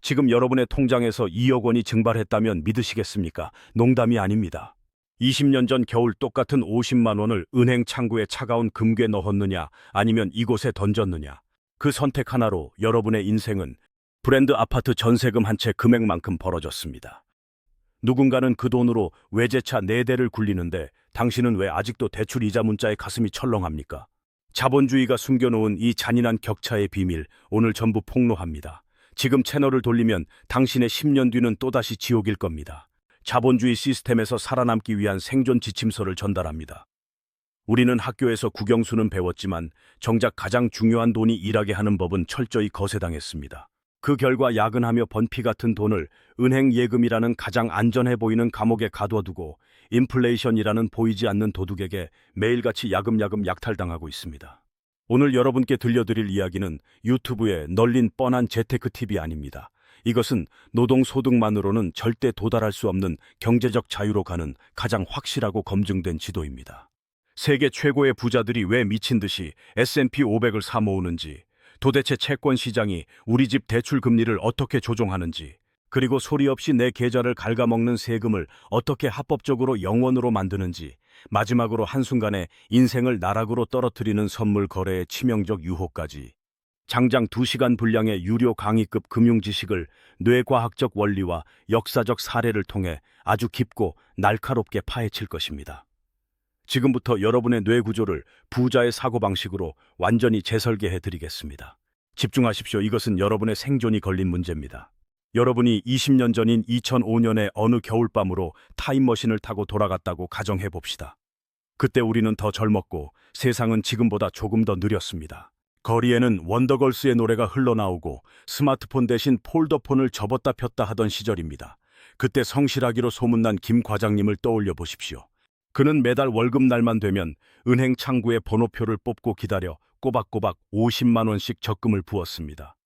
지금 여러분의 통장에서 2억 원이 증발했다면 믿으시겠습니까? 농담이 아닙니다. 20년 전 겨울 똑같은 50만 원을 은행 창구에 차가운 금괴 넣었느냐, 아니면 이곳에 던졌느냐. 그 선택 하나로 여러분의 인생은 브랜드 아파트 전세금 한 채 금액만큼 벌어졌습니다. 누군가는 그 돈으로 외제차 4대를 굴리는데 당신은 왜 아직도 대출 이자 문자에 가슴이 철렁합니까? 자본주의가 숨겨놓은 이 잔인한 격차의 비밀, 오늘 전부 폭로합니다. 지금 채널을 돌리면 당신의 10년 뒤는 또다시 지옥일 겁니다. 자본주의 시스템에서 살아남기 위한 생존 지침서를 전달합니다. 우리는 학교에서 국영수는 배웠지만 정작 가장 중요한 돈이 일하게 하는 법은 철저히 거세당했습니다. 그 결과 야근하며 번 피 같은 돈을 은행 예금이라는 가장 안전해 보이는 감옥에 가둬두고 인플레이션이라는 보이지 않는 도둑에게 매일같이 야금야금 약탈당하고 있습니다. 오늘 여러분께 들려드릴 이야기는 유튜브에 널린 뻔한 재테크 팁이 아닙니다. 이것은 노동소득만으로는 절대 도달할 수 없는 경제적 자유로 가는 가장 확실하고 검증된 지도입니다. 세계 최고의 부자들이 왜 미친 듯이 S&P 500을 사 모으는지, 도대체 채권 시장이 우리 집 대출 금리를 어떻게 조종하는지, 그리고 소리 없이 내 계좌를 갉아먹는 세금을 어떻게 합법적으로 영원으로 만드는지, 마지막으로 한순간에 인생을 나락으로 떨어뜨리는 선물 거래의 치명적 유혹까지. 장장 2시간 분량의 유료 강의급 금융 지식을 뇌과학적 원리와 역사적 사례를 통해 아주 깊고 날카롭게 파헤칠 것입니다. 지금부터 여러분의 뇌 구조를 부자의 사고방식으로 완전히 재설계해 드리겠습니다. 집중하십시오. 이것은 여러분의 생존이 걸린 문제입니다. 여러분이 20년 전인 2005년의 어느 겨울밤으로 타임머신을 타고 돌아갔다고 가정해 봅시다. 그때 우리는 더 젊었고 세상은 지금보다 조금 더 느렸습니다. 거리에는 원더걸스의 노래가 흘러나오고 스마트폰 대신 폴더폰을 접었다 폈다 하던 시절입니다. 그때 성실하기로 소문난 김 과장님을 떠올려 보십시오. 그는 매달 월급날만 되면 은행 창구에 번호표를 뽑고 기다려 꼬박꼬박 50만 원씩 적금을 부었습니다.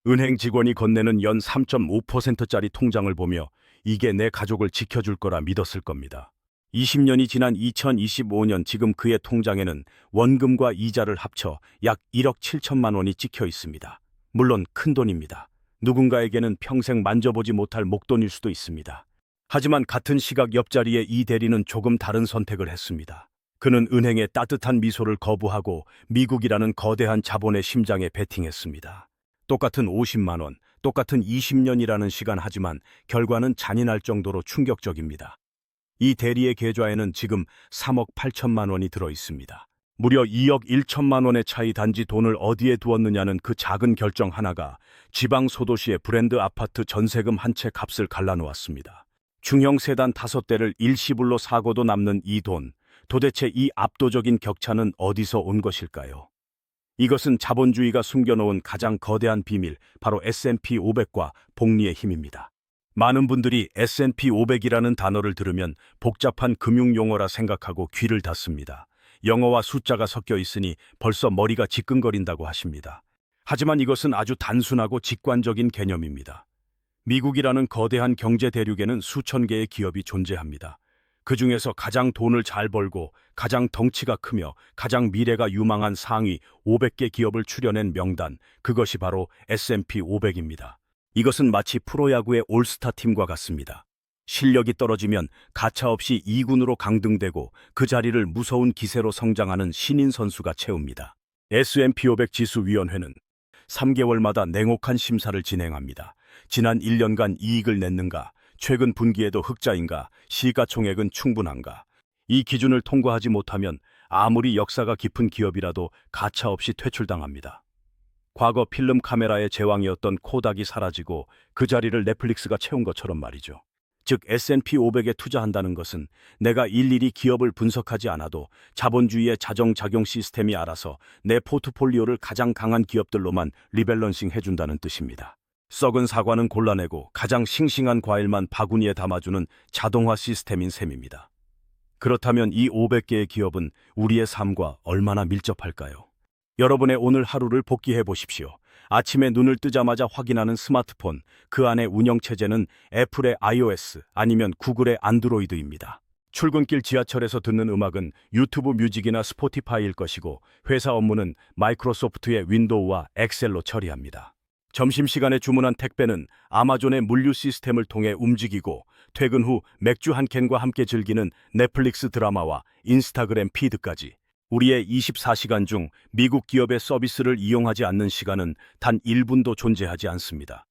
은행 직원이 건네는 연 3.5%짜리 통장을 보며 이게 내 가족을 지켜줄 거라 믿었을 겁니다. 20년이 지난 2025년 지금 그의 통장에는 원금과 이자를 합쳐 약 1억 7천만 원이 찍혀 있습니다. 물론 큰 돈입니다. 누군가에게는 평생 만져보지 못할 목돈일 수도 있습니다. 하지만 같은 시각 옆자리의 이 대리는 조금 다른 선택을 했습니다. 그는 은행의 따뜻한 미소를 거부하고 미국이라는 거대한 자본의 심장에 베팅했습니다. 똑같은 50만 원, 똑같은 20년이라는 시간, 하지만 결과는 잔인할 정도로 충격적입니다. 이 대리의 계좌에는 지금 3억 8천만 원이 들어 있습니다. 무려 2억 1천만 원의 차이. 단지 돈을 어디에 두었느냐는 그 작은 결정 하나가 지방 소도시의 브랜드 아파트 전세금 한 채 값을 갈라놓았습니다. 중형 세단 5대를 일시불로 사고도 남는 이 돈, 도대체 이 압도적인 격차는 어디서 온 것일까요? 이것은 자본주의가 숨겨놓은 가장 거대한 비밀, 바로 S&P 500과 복리의 힘입니다. 많은 분들이 S&P 500이라는 단어를 들으면 복잡한 금융용어라 생각하고 귀를 닫습니다. 영어와 숫자가 섞여 있으니 벌써 머리가 지끈거린다고 하십니다. 하지만 이것은 아주 단순하고 직관적인 개념입니다. 미국이라는 거대한 경제 대륙에는 수천 개의 기업이 존재합니다. 그 중에서 가장 돈을 잘 벌고 가장 덩치가 크며 가장 미래가 유망한 상위 500개 기업을 추려낸 명단, 그것이 바로 S&P 500입니다. 이것은 마치 프로야구의 올스타 팀과 같습니다. 실력이 떨어지면 가차없이 2군으로 강등되고 그 자리를 무서운 기세로 성장하는 신인 선수가 채웁니다. S&P 500 지수위원회는 3개월마다 냉혹한 심사를 진행합니다. 지난 1년간 이익을 냈는가, 최근 분기에도 흑자인가, 시가총액은 충분한가. 이 기준을 통과하지 못하면 아무리 역사가 깊은 기업이라도 가차없이 퇴출당합니다. 과거 필름 카메라의 제왕이었던 코닥이 사라지고 그 자리를 넷플릭스가 채운 것처럼 말이죠. 즉 S&P 500에 투자한다는 것은 내가 일일이 기업을 분석하지 않아도 자본주의의 자정작용 시스템이 알아서 내 포트폴리오를 가장 강한 기업들로만 리밸런싱 해준다는 뜻입니다. 썩은 사과는 골라내고 가장 싱싱한 과일만 바구니에 담아주는 자동화 시스템인 셈입니다. 그렇다면 이 500개의 기업은 우리의 삶과 얼마나 밀접할까요? 여러분의 오늘 하루를 복기해 보십시오. 아침에 눈을 뜨자마자 확인하는 스마트폰, 그 안의 운영체제는 애플의 iOS 아니면 구글의 안드로이드입니다. 출근길 지하철에서 듣는 음악은 유튜브 뮤직이나 스포티파이일 것이고 회사 업무는 마이크로소프트의 윈도우와 엑셀로 처리합니다. 점심시간에 주문한 택배는 아마존의 물류 시스템을 통해 움직이고 퇴근 후 맥주 한 캔과 함께 즐기는 넷플릭스 드라마와 인스타그램 피드까지 우리의 24시간 중 미국 기업의 서비스를 이용하지 않는 시간은 단 1분도 존재하지 않습니다.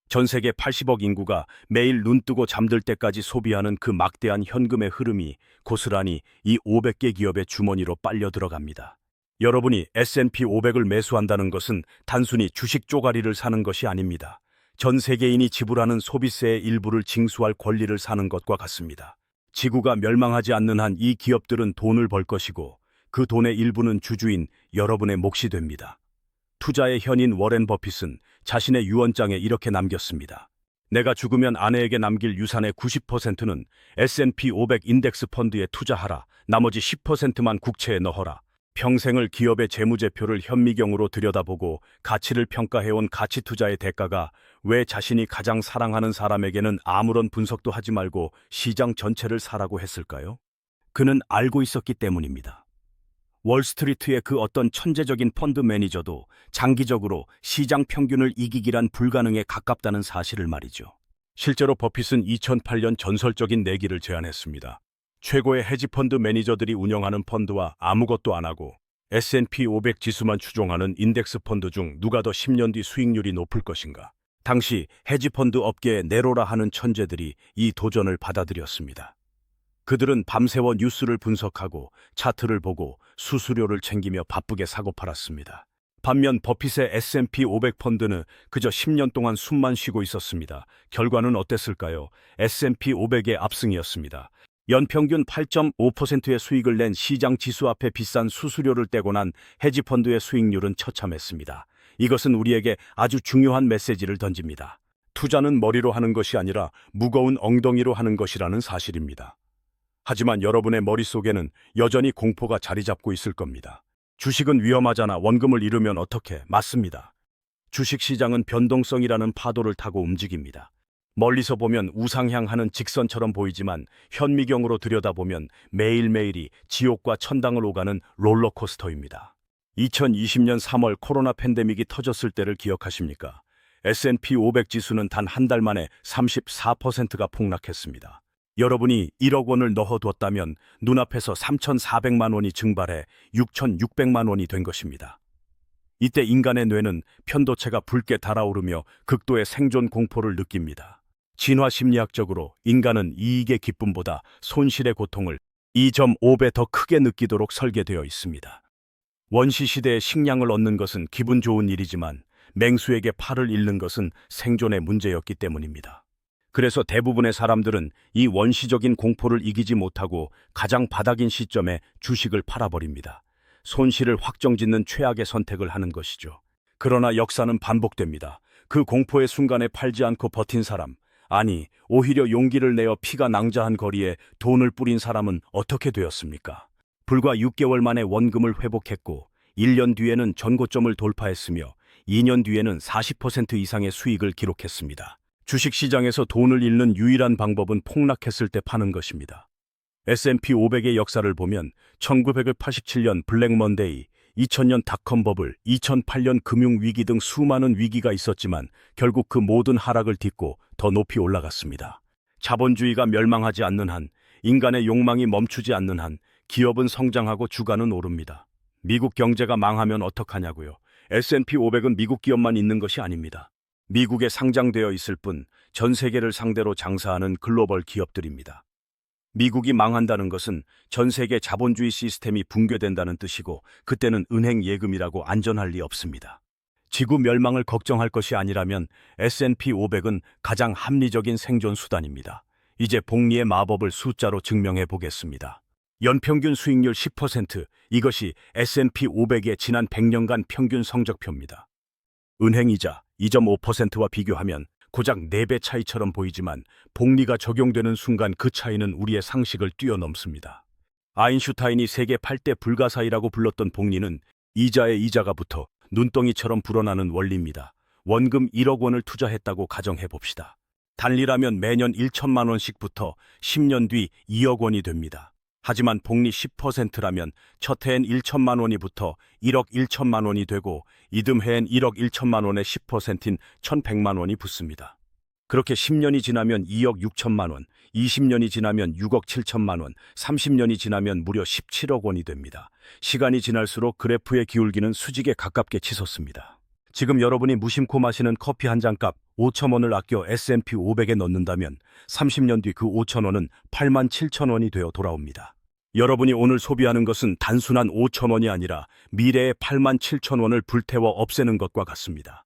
전 세계 80억 인구가 매일 눈 뜨고 잠들 때까지 소비하는 그 막대한 현금의 흐름이 고스란히 이 500개 기업의 주머니로 빨려 들어갑니다. 여러분이 S&P 500을 매수한다는 것은 단순히 주식 쪼가리를 사는 것이 아닙니다. 전 세계인이 지불하는 소비세의 일부를 징수할 권리를 사는 것과 같습니다. 지구가 멸망하지 않는 한 이 기업들은 돈을 벌 것이고 그 돈의 일부는 주주인 여러분의 몫이 됩니다. 투자의 현인 워렌 버핏은 자신의 유언장에 이렇게 남겼습니다. 내가 죽으면 아내에게 남길 유산의 90%는 S&P 500 인덱스 펀드에 투자하라. 나머지 10%만 국채에 넣어라. 평생을 기업의 재무제표를 현미경으로 들여다보고 가치를 평가해온 가치투자의 대가가 왜 자신이 가장 사랑하는 사람에게는 아무런 분석도 하지 말고 시장 전체를 사라고 했을까요? 그는 알고 있었기 때문입니다. 월스트리트의 그 어떤 천재적인 펀드 매니저도 장기적으로 시장 평균을 이기기란 불가능에 가깝다는 사실을 말이죠. 실제로 버핏은 2008년 전설적인 내기를 제안했습니다. 최고의 헤지펀드 매니저들이 운영하는 펀드와 아무것도 안 하고 S&P 500 지수만 추종하는 인덱스 펀드 중 누가 더 10년 뒤 수익률이 높을 것인가. 당시 헤지펀드 업계의 네로라 하는 천재들이 이 도전을 받아들였습니다. 그들은 밤새워 뉴스를 분석하고 차트를 보고 수수료를 챙기며 바쁘게 사고 팔았습니다. 반면 버핏의 S&P 500 펀드는 그저 10년 동안 숨만 쉬고 있었습니다. 결과는 어땠을까요? S&P 500의 압승이었습니다. 연평균 8.5%의 수익을 낸 시장 지수 앞에 비싼 수수료를 떼고 난 헤지펀드의 수익률은 처참했습니다. 이것은 우리에게 아주 중요한 메시지를 던집니다. 투자는 머리로 하는 것이 아니라 무거운 엉덩이로 하는 것이라는 사실입니다. 하지만 여러분의 머릿속에는 여전히 공포가 자리 잡고 있을 겁니다. 주식은 위험하잖아. 원금을 잃으면 어떡해? 맞습니다. 주식시장은 변동성이라는 파도를 타고 움직입니다. 멀리서 보면 우상향하는 직선처럼 보이지만 현미경으로 들여다보면 매일매일이 지옥과 천당을 오가는 롤러코스터입니다. 2020년 3월 코로나 팬데믹이 터졌을 때를 기억하십니까? S&P 500 지수는 단 한 달 만에 34%가 폭락했습니다. 여러분이 1억 원을 넣어뒀다면 눈앞에서 3,400만 원이 증발해 6,600만 원이 된 것입니다. 이때 인간의 뇌는 편도체가 붉게 달아오르며 극도의 생존 공포를 느낍니다. 진화 심리학적으로 인간은 이익의 기쁨보다 손실의 고통을 2.5배 더 크게 느끼도록 설계되어 있습니다. 원시 시대의 식량을 얻는 것은 기분 좋은 일이지만 맹수에게 팔을 잃는 것은 생존의 문제였기 때문입니다. 그래서 대부분의 사람들은 이 원시적인 공포를 이기지 못하고 가장 바닥인 시점에 주식을 팔아버립니다. 손실을 확정짓는 최악의 선택을 하는 것이죠. 그러나 역사는 반복됩니다. 그 공포의 순간에 팔지 않고 버틴 사람, 아니 오히려 용기를 내어 피가 낭자한 거리에 돈을 뿌린 사람은 어떻게 되었습니까? 불과 6개월 만에 원금을 회복했고 1년 뒤에는 전고점을 돌파했으며 2년 뒤에는 40% 이상의 수익을 기록했습니다. 주식시장에서 돈을 잃는 유일한 방법은 폭락했을 때 파는 것입니다. S&P 500의 역사를 보면 1987년 블랙 먼데이, 2000년 닷컴 버블, 2008년 금융위기 등 수많은 위기가 있었지만 결국 그 모든 하락을 딛고 더 높이 올라갔습니다. 자본주의가 멸망하지 않는 한, 인간의 욕망이 멈추지 않는 한 기업은 성장하고 주가는 오릅니다. 미국 경제가 망하면 어떡하냐고요? S&P 500은 미국 기업만 있는 것이 아닙니다. 미국에 상장되어 있을 뿐 전 세계를 상대로 장사하는 글로벌 기업들입니다. 미국이 망한다는 것은 전 세계 자본주의 시스템이 붕괴된다는 뜻이고 그때는 은행 예금이라고 안전할 리 없습니다. 지구 멸망을 걱정할 것이 아니라면 S&P 500은 가장 합리적인 생존 수단입니다. 이제 복리의 마법을 숫자로 증명해 보겠습니다. 연평균 수익률 10%, 이것이 S&P 500의 지난 100년간 평균 성적표입니다. 은행이자 2.5%와 비교하면 고작 4배 차이처럼 보이지만 복리가 적용되는 순간 그 차이는 우리의 상식을 뛰어넘습니다. 아인슈타인이 세계 8대 불가사의라고 불렀던 복리는 이자에 이자가 붙어 눈덩이처럼 불어나는 원리입니다. 원금 1억 원을 투자했다고 가정해 봅시다. 단리라면 매년 1천만 원씩부터 10년 뒤 2억 원이 됩니다. 하지만 복리 10%라면 첫 해엔 1천만 원이 붙어 1억 1천만 원이 되고 이듬해엔 1억 1천만 원의 10%인 1,100만 원이 붙습니다. 그렇게 10년이 지나면 2억 6천만 원, 20년이 지나면 6억 7천만 원, 30년이 지나면 무려 17억 원이 됩니다. 시간이 지날수록 그래프의 기울기는 수직에 가깝게 치솟습니다. 지금 여러분이 무심코 마시는 커피 한 잔 값 5천 원을 아껴 S&P 500에 넣는다면 30년 뒤 그 5천 원은 8만 7천 원이 되어 돌아옵니다. 여러분이 오늘 소비하는 것은 단순한 5천 원이 아니라 미래의 8만 7천 원을 불태워 없애는 것과 같습니다.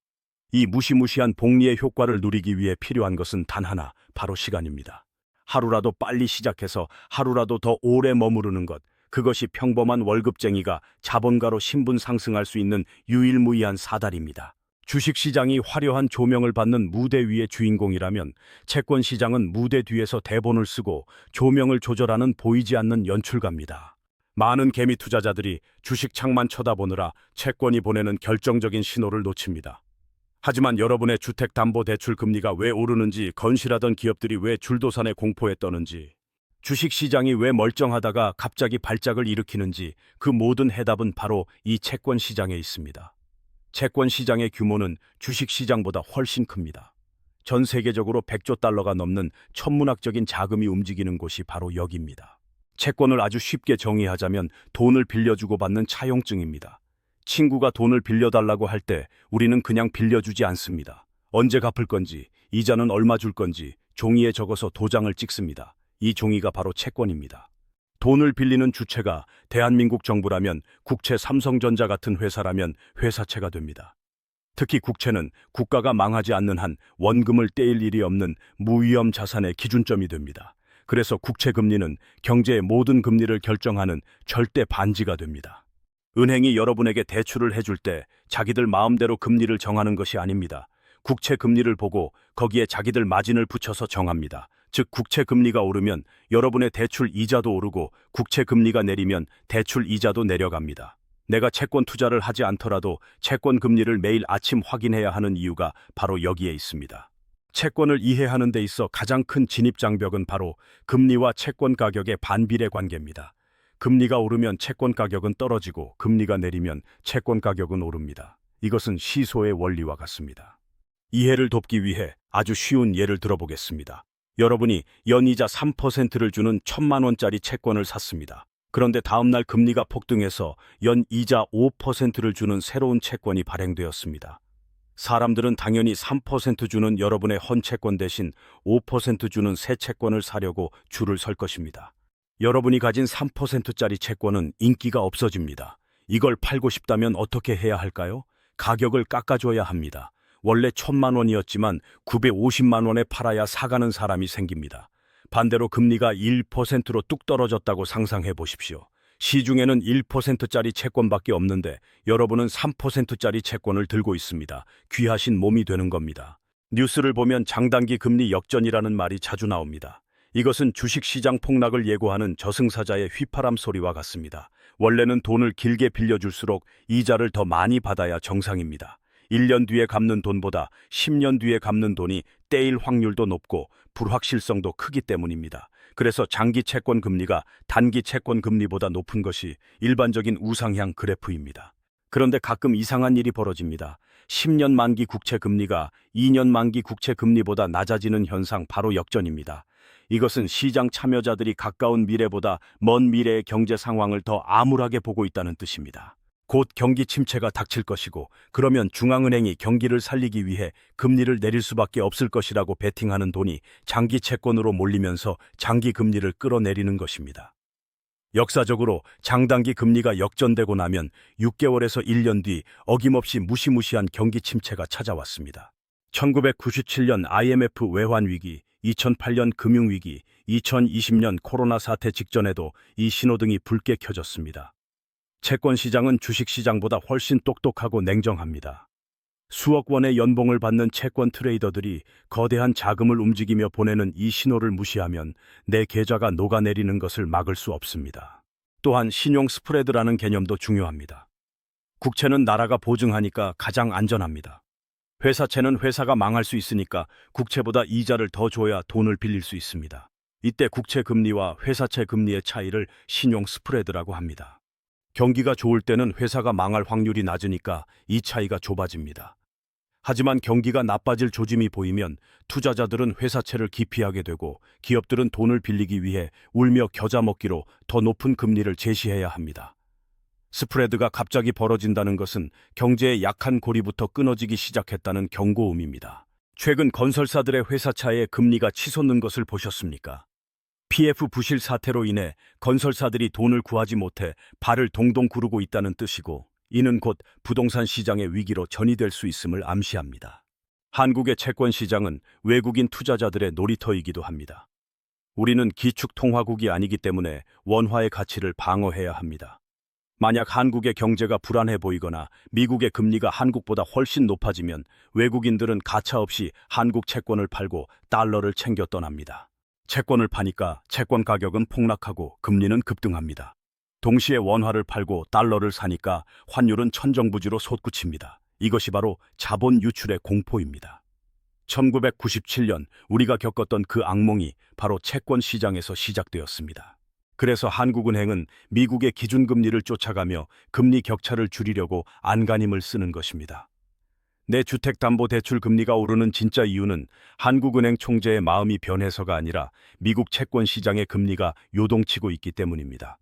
이 무시무시한 복리의 효과를 누리기 위해 필요한 것은 단 하나, 바로 시간입니다. 하루라도 빨리 시작해서 하루라도 더 오래 머무르는 것, 그것이 평범한 월급쟁이가 자본가로 신분 상승할 수 있는 유일무이한 사다리입니다. 주식시장이 화려한 조명을 받는 무대 위의 주인공이라면 채권시장은 무대 뒤에서 대본을 쓰고 조명을 조절하는 보이지 않는 연출가입니다. 많은 개미 투자자들이 주식 창만 쳐다보느라 채권이 보내는 결정적인 신호를 놓칩니다. 하지만 여러분의 주택담보대출 금리가 왜 오르는지, 건실하던 기업들이 왜 줄도산의 공포에 떠는지, 주식시장이 왜 멀쩡하다가 갑자기 발작을 일으키는지 그 모든 해답은 바로 이 채권시장에 있습니다. 채권시장의 규모는 주식시장보다 훨씬 큽니다. 전 세계적으로 100조 달러가 넘는 천문학적인 자금이 움직이는 곳이 바로 여기입니다. 채권을 아주 쉽게 정의하자면 돈을 빌려주고 받는 차용증입니다. 친구가 돈을 빌려달라고 할 때 우리는 그냥 빌려주지 않습니다. 언제 갚을 건지, 이자는 얼마 줄 건지 종이에 적어서 도장을 찍습니다. 이 종이가 바로 채권입니다. 돈을 빌리는 주체가 대한민국 정부라면, 국채 삼성전자 같은 회사라면 회사채가 됩니다. 특히 국채는 국가가 망하지 않는 한 원금을 떼일 일이 없는 무위험 자산의 기준점이 됩니다. 그래서 국채 금리는 경제의 모든 금리를 결정하는 절대 반지가 됩니다. 은행이 여러분에게 대출을 해줄 때 자기들 마음대로 금리를 정하는 것이 아닙니다. 국채 금리를 보고 거기에 자기들 마진을 붙여서 정합니다. 즉 국채 금리가 오르면 여러분의 대출 이자도 오르고 국채 금리가 내리면 대출 이자도 내려갑니다. 내가 채권 투자를 하지 않더라도 채권 금리를 매일 아침 확인해야 하는 이유가 바로 여기에 있습니다. 채권을 이해하는 데 있어 가장 큰 진입장벽은 바로 금리와 채권 가격의 반비례 관계입니다. 금리가 오르면 채권 가격은 떨어지고 금리가 내리면 채권 가격은 오릅니다. 이것은 시소의 원리와 같습니다. 이해를 돕기 위해 아주 쉬운 예를 들어보겠습니다. 여러분이 연이자 3%를 주는 1,000만 원짜리 채권을 샀습니다. 그런데 다음날 금리가 폭등해서 연이자 5%를 주는 새로운 채권이 발행되었습니다. 사람들은 당연히 3% 주는 여러분의 헌채권 대신 5% 주는 새 채권을 사려고 줄을 설 것입니다. 여러분이 가진 3%짜리 채권은 인기가 없어집니다. 이걸 팔고 싶다면 어떻게 해야 할까요? 가격을 깎아줘야 합니다. 원래 1,000만 원이었지만 950만 원에 팔아야 사가는 사람이 생깁니다. 반대로 금리가 1%로 뚝 떨어졌다고 상상해 보십시오. 시중에는 1%짜리 채권밖에 없는데 여러분은 3%짜리 채권을 들고 있습니다. 귀하신 몸이 되는 겁니다. 뉴스를 보면 장단기 금리 역전이라는 말이 자주 나옵니다. 이것은 주식시장 폭락을 예고하는 저승사자의 휘파람 소리와 같습니다. 원래는 돈을 길게 빌려줄수록 이자를 더 많이 받아야 정상입니다. 1년 뒤에 갚는 돈보다 10년 뒤에 갚는 돈이 떼일 확률도 높고 불확실성도 크기 때문입니다. 그래서 장기 채권 금리가 단기 채권 금리보다 높은 것이 일반적인 우상향 그래프입니다. 그런데 가끔 이상한 일이 벌어집니다. 10년 만기 국채 금리가 2년 만기 국채 금리보다 낮아지는 현상, 바로 역전입니다. 이것은 시장 참여자들이 가까운 미래보다 먼 미래의 경제 상황을 더 암울하게 보고 있다는 뜻입니다. 곧 경기 침체가 닥칠 것이고, 그러면 중앙은행이 경기를 살리기 위해 금리를 내릴 수밖에 없을 것이라고 베팅하는 돈이 장기 채권으로 몰리면서 장기 금리를 끌어내리는 것입니다. 역사적으로 장단기 금리가 역전되고 나면 6개월에서 1년 뒤 어김없이 무시무시한 경기 침체가 찾아왔습니다. 1997년 IMF 외환위기, 2008년 금융위기, 2020년 코로나 사태 직전에도 이 신호등이 붉게 켜졌습니다. 채권시장은 주식시장보다 훨씬 똑똑하고 냉정합니다. 수억 원의 연봉을 받는 채권 트레이더들이 거대한 자금을 움직이며 보내는 이 신호를 무시하면 내 계좌가 녹아내리는 것을 막을 수 없습니다. 또한 신용 스프레드라는 개념도 중요합니다. 국채는 나라가 보증하니까 가장 안전합니다. 회사채는 회사가 망할 수 있으니까 국채보다 이자를 더 줘야 돈을 빌릴 수 있습니다. 이때 국채 금리와 회사채 금리의 차이를 신용 스프레드라고 합니다. 경기가 좋을 때는 회사가 망할 확률이 낮으니까 이 차이가 좁아집니다. 하지만 경기가 나빠질 조짐이 보이면 투자자들은 회사채를 기피하게 되고 기업들은 돈을 빌리기 위해 울며 겨자 먹기로 더 높은 금리를 제시해야 합니다. 스프레드가 갑자기 벌어진다는 것은 경제의 약한 고리부터 끊어지기 시작했다는 경고음입니다. 최근 건설사들의 회사차의 금리가 치솟는 것을 보셨습니까? PF 부실 사태로 인해 건설사들이 돈을 구하지 못해 발을 동동 구르고 있다는 뜻이고, 이는 곧 부동산 시장의 위기로 전이될 수 있음을 암시합니다. 한국의 채권 시장은 외국인 투자자들의 놀이터이기도 합니다. 우리는 기축 통화국이 아니기 때문에 원화의 가치를 방어해야 합니다. 만약 한국의 경제가 불안해 보이거나 미국의 금리가 한국보다 훨씬 높아지면 외국인들은 가차없이 한국 채권을 팔고 달러를 챙겨 떠납니다. 채권을 파니까 채권 가격은 폭락하고 금리는 급등합니다. 동시에 원화를 팔고 달러를 사니까 환율은 천정부지로 솟구칩니다. 이것이 바로 자본 유출의 공포입니다. 1997년 우리가 겪었던 그 악몽이 바로 채권 시장에서 시작되었습니다. 그래서 한국은행은 미국의 기준금리를 쫓아가며 금리 격차를 줄이려고 안간힘을 쓰는 것입니다. 내 주택담보대출 금리가 오르는 진짜 이유는 한국은행 총재의 마음이 변해서가 아니라 미국 채권 시장의 금리가 요동치고 있기 때문입니다.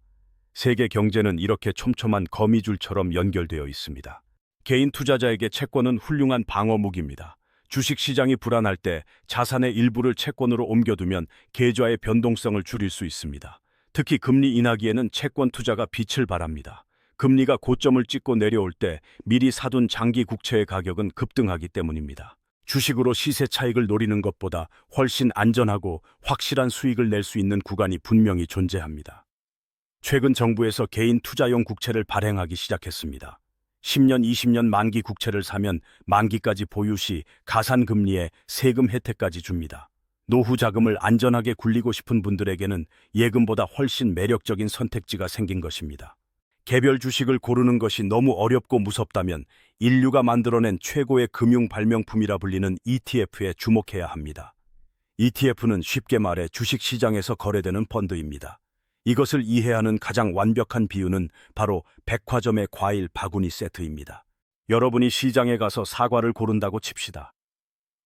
세계 경제는 이렇게 촘촘한 거미줄처럼 연결되어 있습니다. 개인 투자자에게 채권은 훌륭한 방어무기입니다. 주식시장이 불안할 때 자산의 일부를 채권으로 옮겨두면 계좌의 변동성을 줄일 수 있습니다. 특히 금리 인하기에는 채권 투자가 빛을 발합니다. 금리가 고점을 찍고 내려올 때 미리 사둔 장기 국채의 가격은 급등하기 때문입니다. 주식으로 시세 차익을 노리는 것보다 훨씬 안전하고 확실한 수익을 낼 수 있는 구간이 분명히 존재합니다. 최근 정부에서 개인 투자용 국채를 발행하기 시작했습니다. 10년, 20년 만기 국채를 사면 만기까지 보유 시 가산금리에 세금 혜택까지 줍니다. 노후 자금을 안전하게 굴리고 싶은 분들에게는 예금보다 훨씬 매력적인 선택지가 생긴 것입니다. 개별 주식을 고르는 것이 너무 어렵고 무섭다면 인류가 만들어낸 최고의 금융 발명품이라 불리는 ETF에 주목해야 합니다. ETF는 쉽게 말해 주식시장에서 거래되는 펀드입니다. 이것을 이해하는 가장 완벽한 비유는 바로 백화점의 과일 바구니 세트입니다. 여러분이 시장에 가서 사과를 고른다고 칩시다.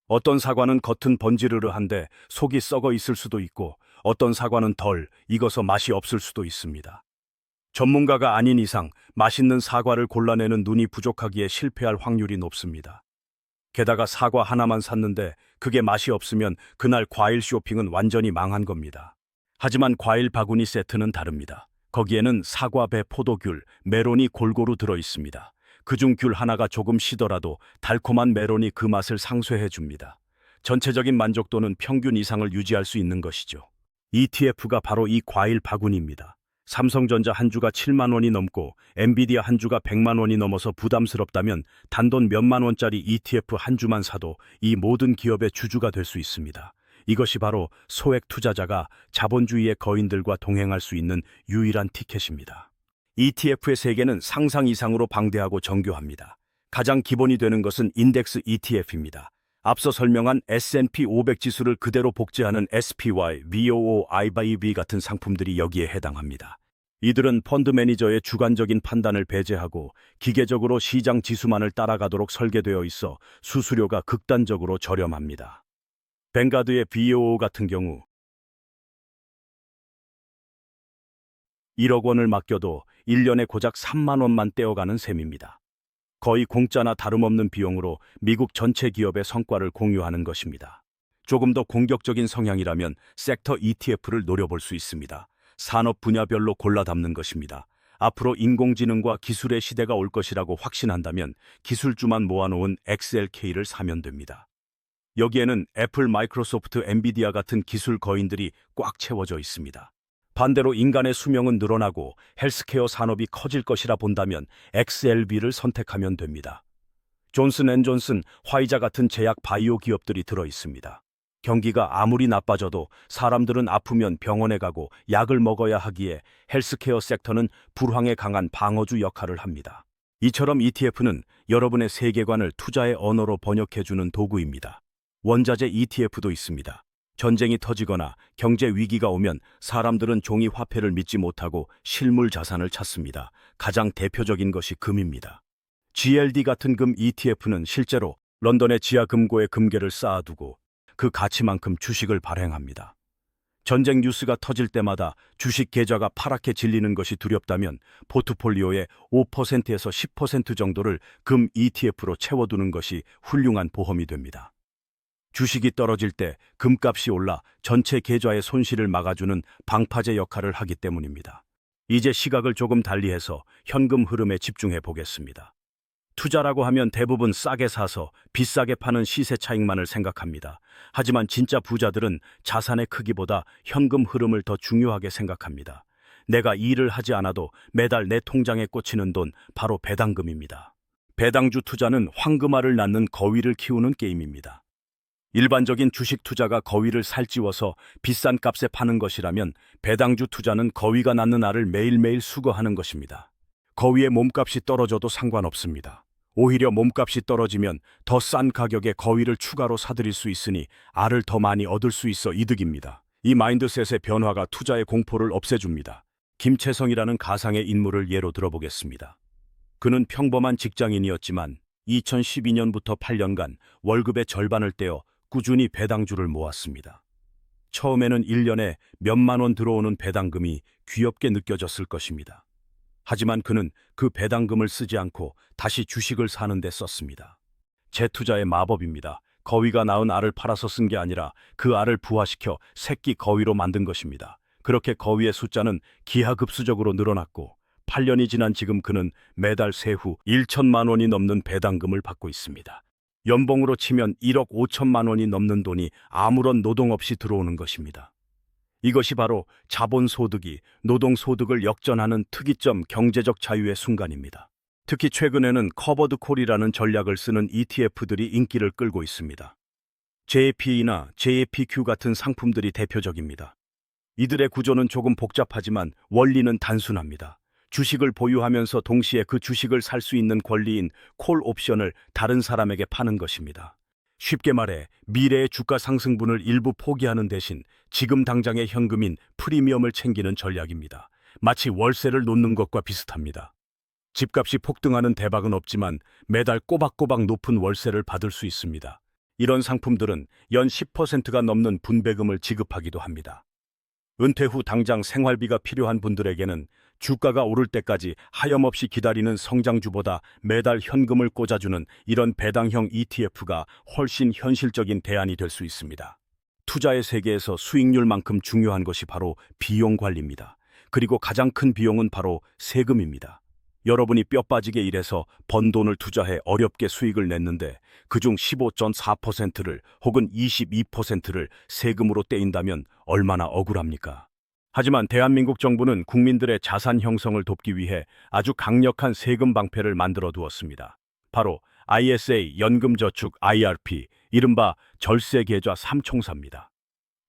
어떤 사과는 겉은 번지르르한데 속이 썩어 있을 수도 있고 어떤 사과는 덜 익어서 맛이 없을 수도 있습니다. 전문가가 아닌 이상 맛있는 사과를 골라내는 눈이 부족하기에 실패할 확률이 높습니다. 게다가 사과 하나만 샀는데 그게 맛이 없으면 그날 과일 쇼핑은 완전히 망한 겁니다. 하지만 과일 바구니 세트는 다릅니다. 거기에는 사과, 배, 포도귤, 메론이 골고루 들어 있습니다. 그중 귤 하나가 조금 시더라도 달콤한 메론이 그 맛을 상쇄해 줍니다. 전체적인 만족도는 평균 이상을 유지할 수 있는 것이죠. ETF가 바로 이 과일 바구니입니다. 삼성전자 한 주가 7만 원이 넘고 엔비디아 한 주가 100만 원이 넘어서 부담스럽다면 단돈 몇만 원짜리 ETF 한 주만 사도 이 모든 기업의 주주가 될 수 있습니다. 이것이 바로 소액 투자자가 자본주의의 거인들과 동행할 수 있는 유일한 티켓입니다. ETF의 세계는 상상 이상으로 방대하고 정교합니다. 가장 기본이 되는 것은 인덱스 ETF입니다. 앞서 설명한 S&P 500 지수를 그대로 복제하는 SPY, VOO, IBV 같은 상품들이 여기에 해당합니다. 이들은 펀드 매니저의 주관적인 판단을 배제하고 기계적으로 시장 지수만을 따라가도록 설계되어 있어 수수료가 극단적으로 저렴합니다. 뱅가드의 VOO 같은 경우 1억 원을 맡겨도 1년에 고작 3만 원만 떼어가는 셈입니다. 거의 공짜나 다름없는 비용으로 미국 전체 기업의 성과를 공유하는 것입니다. 조금 더 공격적인 성향이라면 섹터 ETF를 노려볼 수 있습니다. 산업 분야별로 골라 담는 것입니다. 앞으로 인공지능과 기술의 시대가 올 것이라고 확신한다면 기술주만 모아놓은 XLK를 사면 됩니다. 여기에는 애플, 마이크로소프트, 엔비디아 같은 기술 거인들이 꽉 채워져 있습니다. 반대로 인간의 수명은 늘어나고 헬스케어 산업이 커질 것이라 본다면 XLB를 선택하면 됩니다. 존슨앤존슨, 화이자 같은 제약 바이오 기업들이 들어 있습니다. 경기가 아무리 나빠져도 사람들은 아프면 병원에 가고 약을 먹어야 하기에 헬스케어 섹터는 불황에 강한 방어주 역할을 합니다. 이처럼 ETF는 여러분의 세계관을 투자의 언어로 번역해주는 도구입니다. 원자재 ETF도 있습니다. 전쟁이 터지거나 경제 위기가 오면 사람들은 종이 화폐를 믿지 못하고 실물 자산을 찾습니다. 가장 대표적인 것이 금입니다. GLD 같은 금 ETF는 실제로 런던의 지하 금고에 금괴를 쌓아두고 그 가치만큼 주식을 발행합니다. 전쟁 뉴스가 터질 때마다 주식 계좌가 파랗게 질리는 것이 두렵다면 포트폴리오의 5%에서 10% 정도를 금 ETF로 채워두는 것이 훌륭한 보험이 됩니다. 주식이 떨어질 때 금값이 올라 전체 계좌의 손실을 막아주는 방파제 역할을 하기 때문입니다. 이제 시각을 조금 달리해서 현금 흐름에 집중해 보겠습니다. 투자라고 하면 대부분 싸게 사서 비싸게 파는 시세 차익만을 생각합니다. 하지만 진짜 부자들은 자산의 크기보다 현금 흐름을 더 중요하게 생각합니다. 내가 일을 하지 않아도 매달 내 통장에 꽂히는 돈, 바로 배당금입니다. 배당주 투자는 황금알을 낳는 거위를 키우는 게임입니다. 일반적인 주식 투자가 거위를 살찌워서 비싼 값에 파는 것이라면 배당주 투자는 거위가 낳는 알을 매일매일 수거하는 것입니다. 거위의 몸값이 떨어져도 상관없습니다. 오히려 몸값이 떨어지면 더 싼 가격에 거위를 추가로 사들일 수 있으니 알을 더 많이 얻을 수 있어 이득입니다. 이 마인드셋의 변화가 투자의 공포를 없애줍니다. 김채성이라는 가상의 인물을 예로 들어보겠습니다. 그는 평범한 직장인이었지만 2012년부터 8년간 월급의 절반을 떼어 꾸준히 배당주를 모았습니다. 처음에는 1년에 몇만 원 들어오는 배당금이 귀엽게 느껴졌을 것입니다. 하지만 그는 그 배당금을 쓰지 않고 다시 주식을 사는 데 썼습니다. 재투자의 마법입니다. 거위가 낳은 알을 팔아서 쓴 게 아니라 그 알을 부화시켜 새끼 거위로 만든 것입니다. 그렇게 거위의 숫자는 기하급수적으로 늘어났고 8년이 지난 지금 그는 매달 세후 1천만 원이 넘는 배당금을 받고 있습니다. 연봉으로 치면 1억 5천만 원이 넘는 돈이 아무런 노동 없이 들어오는 것입니다. 이것이 바로 자본소득이 노동소득을 역전하는 특이점, 경제적 자유의 순간입니다. 특히 최근에는 커버드콜이라는 전략을 쓰는 ETF들이 인기를 끌고 있습니다. JPE나 JPQ 같은 상품들이 대표적입니다. 이들의 구조는 조금 복잡하지만 원리는 단순합니다. 주식을 보유하면서 동시에 그 주식을 살 수 있는 권리인 콜 옵션을 다른 사람에게 파는 것입니다. 쉽게 말해 미래의 주가 상승분을 일부 포기하는 대신 지금 당장의 현금인 프리미엄을 챙기는 전략입니다. 마치 월세를 놓는 것과 비슷합니다. 집값이 폭등하는 대박은 없지만 매달 꼬박꼬박 높은 월세를 받을 수 있습니다. 이런 상품들은 연 10%가 넘는 분배금을 지급하기도 합니다. 은퇴 후 당장 생활비가 필요한 분들에게는 주가가 오를 때까지 하염없이 기다리는 성장주보다 매달 현금을 꽂아주는 이런 배당형 ETF가 훨씬 현실적인 대안이 될 수 있습니다. 투자의 세계에서 수익률만큼 중요한 것이 바로 비용 관리입니다. 그리고 가장 큰 비용은 바로 세금입니다. 여러분이 뼈 빠지게 일해서 번 돈을 투자해 어렵게 수익을 냈는데 그중 15.4%를 혹은 22%를 세금으로 떼인다면 얼마나 억울합니까? 하지만 대한민국 정부는 국민들의 자산 형성을 돕기 위해 아주 강력한 세금 방패를 만들어 두었습니다. 바로 ISA 연금저축 IRP, 이른바 절세계좌 삼총사입니다.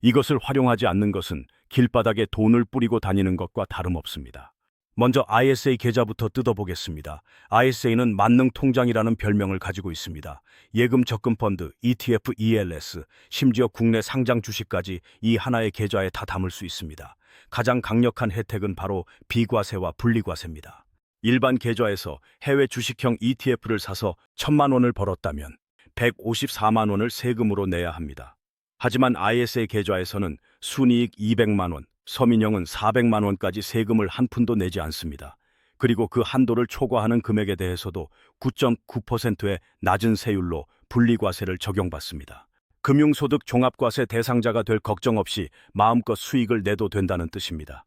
이것을 활용하지 않는 것은 길바닥에 돈을 뿌리고 다니는 것과 다름없습니다. 먼저 ISA 계좌부터 뜯어보겠습니다. ISA는 만능통장이라는 별명을 가지고 있습니다. 예금 적금 펀드, ETF, ELS, 심지어 국내 상장 주식까지 이 하나의 계좌에 다 담을 수 있습니다. 가장 강력한 혜택은 바로 비과세와 분리과세입니다. 일반 계좌에서 해외 주식형 ETF를 사서 1,000만 원을 벌었다면 154만 원을 세금으로 내야 합니다. 하지만 ISA 계좌에서는 순이익 200만 원, 서민형은 400만 원까지 세금을 한 푼도 내지 않습니다. 그리고 그 한도를 초과하는 금액에 대해서도 9.9%의 낮은 세율로 분리과세를 적용받습니다. 금융소득 종합과세 대상자가 될 걱정 없이 마음껏 수익을 내도 된다는 뜻입니다.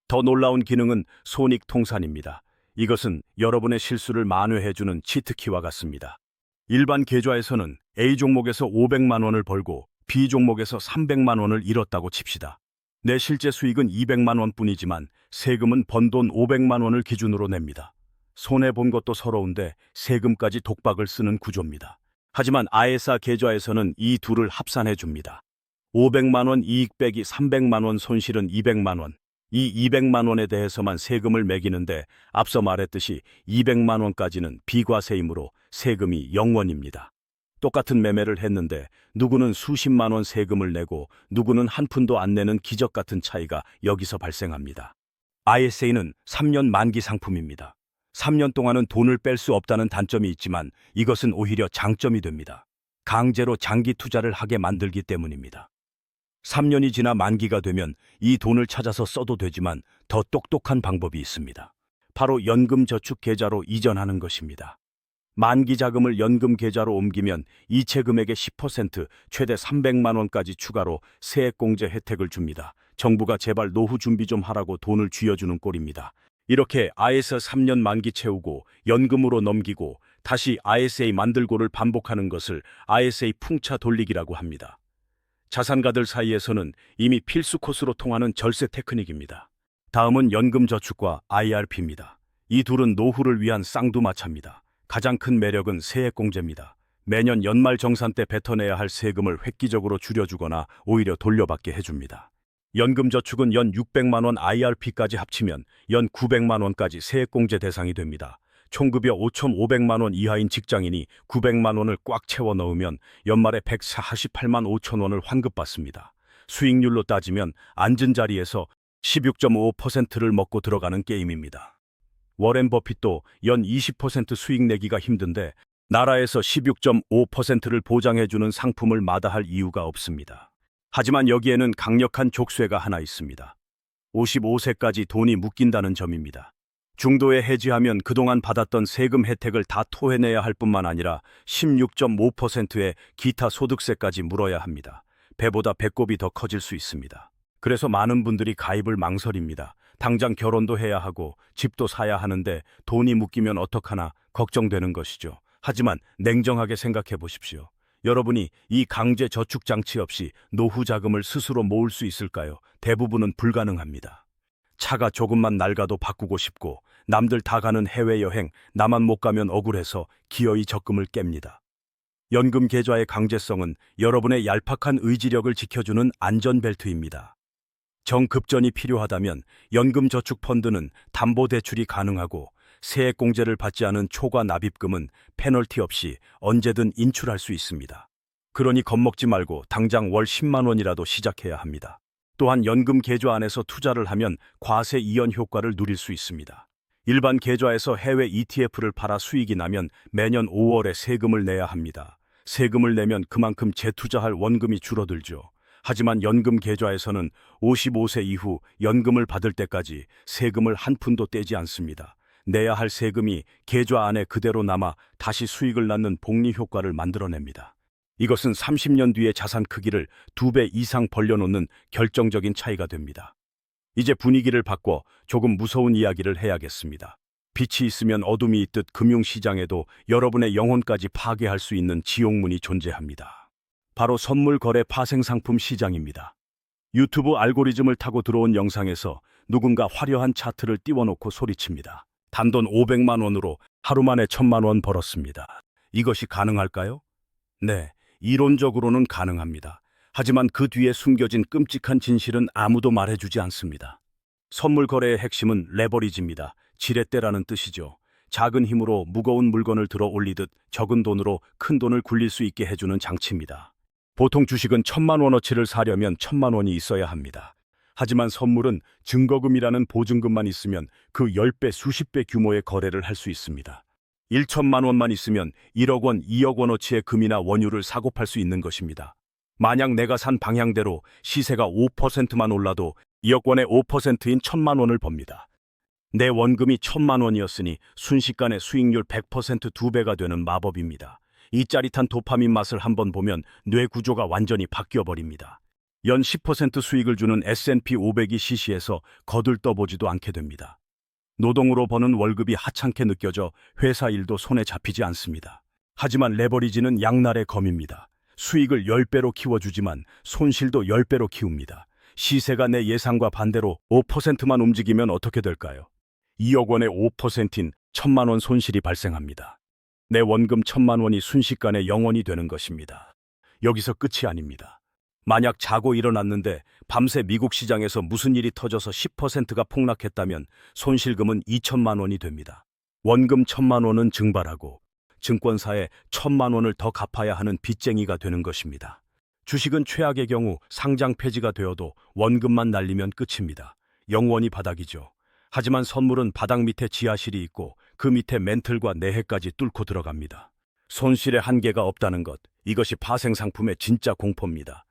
더 놀라운 기능은 손익통산입니다. 이것은 여러분의 실수를 만회해주는 치트키와 같습니다. 일반 계좌에서는 A 종목에서 500만 원을 벌고 B 종목에서 300만 원을 잃었다고 칩시다. 내 실제 수익은 200만 원뿐이지만 세금은 번 돈 500만 원을 기준으로 냅니다. 손해본 것도 서러운데 세금까지 독박을 쓰는 구조입니다. 하지만 ISA 계좌에서는 이 둘을 합산해 줍니다. 500만 원 이익 빼기 300만 원 손실은 200만 원. 이 200만 원에 대해서만 세금을 매기는데 앞서 말했듯이 200만 원까지는 비과세이므로 세금이 0원입니다. 똑같은 매매를 했는데 누구는 수십만 원 세금을 내고 누구는 한 푼도 안 내는 기적 같은 차이가 여기서 발생합니다. ISA는 3년 만기 상품입니다. 3년 동안은 돈을 뺄 수 없다는 단점이 있지만 이것은 오히려 장점이 됩니다. 강제로 장기 투자를 하게 만들기 때문입니다. 3년이 지나 만기가 되면 이 돈을 찾아서 써도 되지만 더 똑똑한 방법이 있습니다. 바로 연금저축계좌로 이전하는 것입니다. 만기 자금을 연금 계좌로 옮기면 이체 금액의 10% 최대 300만 원까지 추가로 세액공제 혜택을 줍니다. 정부가 제발 노후 준비 좀 하라고 돈을 쥐어주는 꼴입니다. 이렇게 ISA 3년 만기 채우고 연금으로 넘기고 다시 ISA 만들고를 반복하는 것을 ISA 풍차 돌리기라고 합니다. 자산가들 사이에서는 이미 필수 코스로 통하는 절세 테크닉입니다. 다음은 연금저축과 IRP입니다. 이 둘은 노후를 위한 쌍두마차입니다. 가장 큰 매력은 세액공제입니다. 매년 연말 정산 때 뱉어내야 할 세금을 획기적으로 줄여주거나 오히려 돌려받게 해줍니다. 연금저축은 연 600만 원 IRP까지 합치면 연 900만 원까지 세액공제 대상이 됩니다. 총급여 5,500만 원 이하인 직장인이 900만 원을 꽉 채워 넣으면 연말에 148만 5천 원을 환급받습니다. 수익률로 따지면 앉은 자리에서 16.5%를 먹고 들어가는 게임입니다. 워렌 버핏도 연 20% 수익 내기가 힘든데 나라에서 16.5%를 보장해주는 상품을 마다할 이유가 없습니다. 하지만 여기에는 강력한 족쇄가 하나 있습니다. 55세까지 돈이 묶인다는 점입니다. 중도에 해지하면 그동안 받았던 세금 혜택을 다 토해내야 할 뿐만 아니라 16.5%의 기타 소득세까지 물어야 합니다. 배보다 배꼽이 더 커질 수 있습니다. 그래서 많은 분들이 가입을 망설입니다. 당장 결혼도 해야 하고 집도 사야 하는데 돈이 묶이면 어떡하나 걱정되는 것이죠. 하지만 냉정하게 생각해 보십시오. 여러분이 이 강제 저축 장치 없이 노후 자금을 스스로 모을 수 있을까요? 대부분은 불가능합니다. 차가 조금만 낡아도 바꾸고 싶고 남들 다 가는 해외여행 나만 못 가면 억울해서 기어이 적금을 깹니다. 연금 계좌의 강제성은 여러분의 얄팍한 의지력을 지켜주는 안전벨트입니다. 정급전이 필요하다면 연금저축펀드는 담보대출이 가능하고 세액공제를 받지 않은 초과 납입금은 페널티 없이 언제든 인출할 수 있습니다. 그러니 겁먹지 말고 당장 월 10만 원이라도 시작해야 합니다. 또한 연금 계좌 안에서 투자를 하면 과세 이연 효과를 누릴 수 있습니다. 일반 계좌에서 해외 ETF를 팔아 수익이 나면 매년 5월에 세금을 내야 합니다. 세금을 내면 그만큼 재투자할 원금이 줄어들죠. 하지만 연금 계좌에서는 55세 이후 연금을 받을 때까지 세금을 한 푼도 떼지 않습니다. 내야 할 세금이 계좌 안에 그대로 남아 다시 수익을 낳는 복리 효과를 만들어냅니다. 이것은 30년 뒤의 자산 크기를 2배 이상 벌려놓는 결정적인 차이가 됩니다. 이제 분위기를 바꿔 조금 무서운 이야기를 해야겠습니다. 빛이 있으면 어둠이 있듯 금융시장에도 여러분의 영혼까지 파괴할 수 있는 지옥문이 존재합니다. 바로 선물거래 파생상품 시장입니다. 유튜브 알고리즘을 타고 들어온 영상에서 누군가 화려한 차트를 띄워놓고 소리칩니다. 단돈 500만 원으로 하루 만에 1,000만 원 벌었습니다. 이것이 가능할까요? 네, 이론적으로는 가능합니다. 하지만 그 뒤에 숨겨진 끔찍한 진실은 아무도 말해주지 않습니다. 선물거래의 핵심은 레버리지입니다. 지렛대라는 뜻이죠. 작은 힘으로 무거운 물건을 들어 올리듯 적은 돈으로 큰 돈을 굴릴 수 있게 해주는 장치입니다. 보통 주식은 1,000만 원어치를 사려면 1,000만 원이 있어야 합니다. 하지만 선물은 증거금이라는 보증금만 있으면 그 10배, 수십 배 규모의 거래를 할 수 있습니다. 1,000만 원만 있으면 1억 원, 2억 원어치의 금이나 원유를 사고 팔 수 있는 것입니다. 만약 내가 산 방향대로 시세가 5%만 올라도 2억 원의 5%인 1,000만 원을 법니다. 내 원금이 1,000만 원이었으니 순식간에 수익률 100% 2배가 되는 마법입니다. 이 짜릿한 도파민 맛을 한번 보면 뇌 구조가 완전히 바뀌어버립니다. 연 10% 수익을 주는 S&P 500이 시시해서 거들떠보지도 않게 됩니다. 노동으로 버는 월급이 하찮게 느껴져 회사 일도 손에 잡히지 않습니다. 하지만 레버리지는 양날의 검입니다. 수익을 10배로 키워주지만 손실도 10배로 키웁니다. 시세가 내 예상과 반대로 5%만 움직이면 어떻게 될까요? 2억 원의 5%인 1,000만 원 손실이 발생합니다. 내 원금 1,000만 원이 순식간에 0원이 되는 것입니다. 여기서 끝이 아닙니다. 만약 자고 일어났는데 밤새 미국 시장에서 무슨 일이 터져서 10%가 폭락했다면 손실금은 2,000만 원이 됩니다. 원금 1,000만 원은 증발하고 증권사에 1,000만 원을 더 갚아야 하는 빚쟁이가 되는 것입니다. 주식은 최악의 경우 상장 폐지가 되어도 원금만 날리면 끝입니다. 영원히 바닥이죠. 하지만 선물은 바닥 밑에 지하실이 있고 그 밑에 멘틀과 내해까지 뚫고 들어갑니다. 손실의 한계가 없다는 것, 이것이 파생상품의 진짜 공포입니다.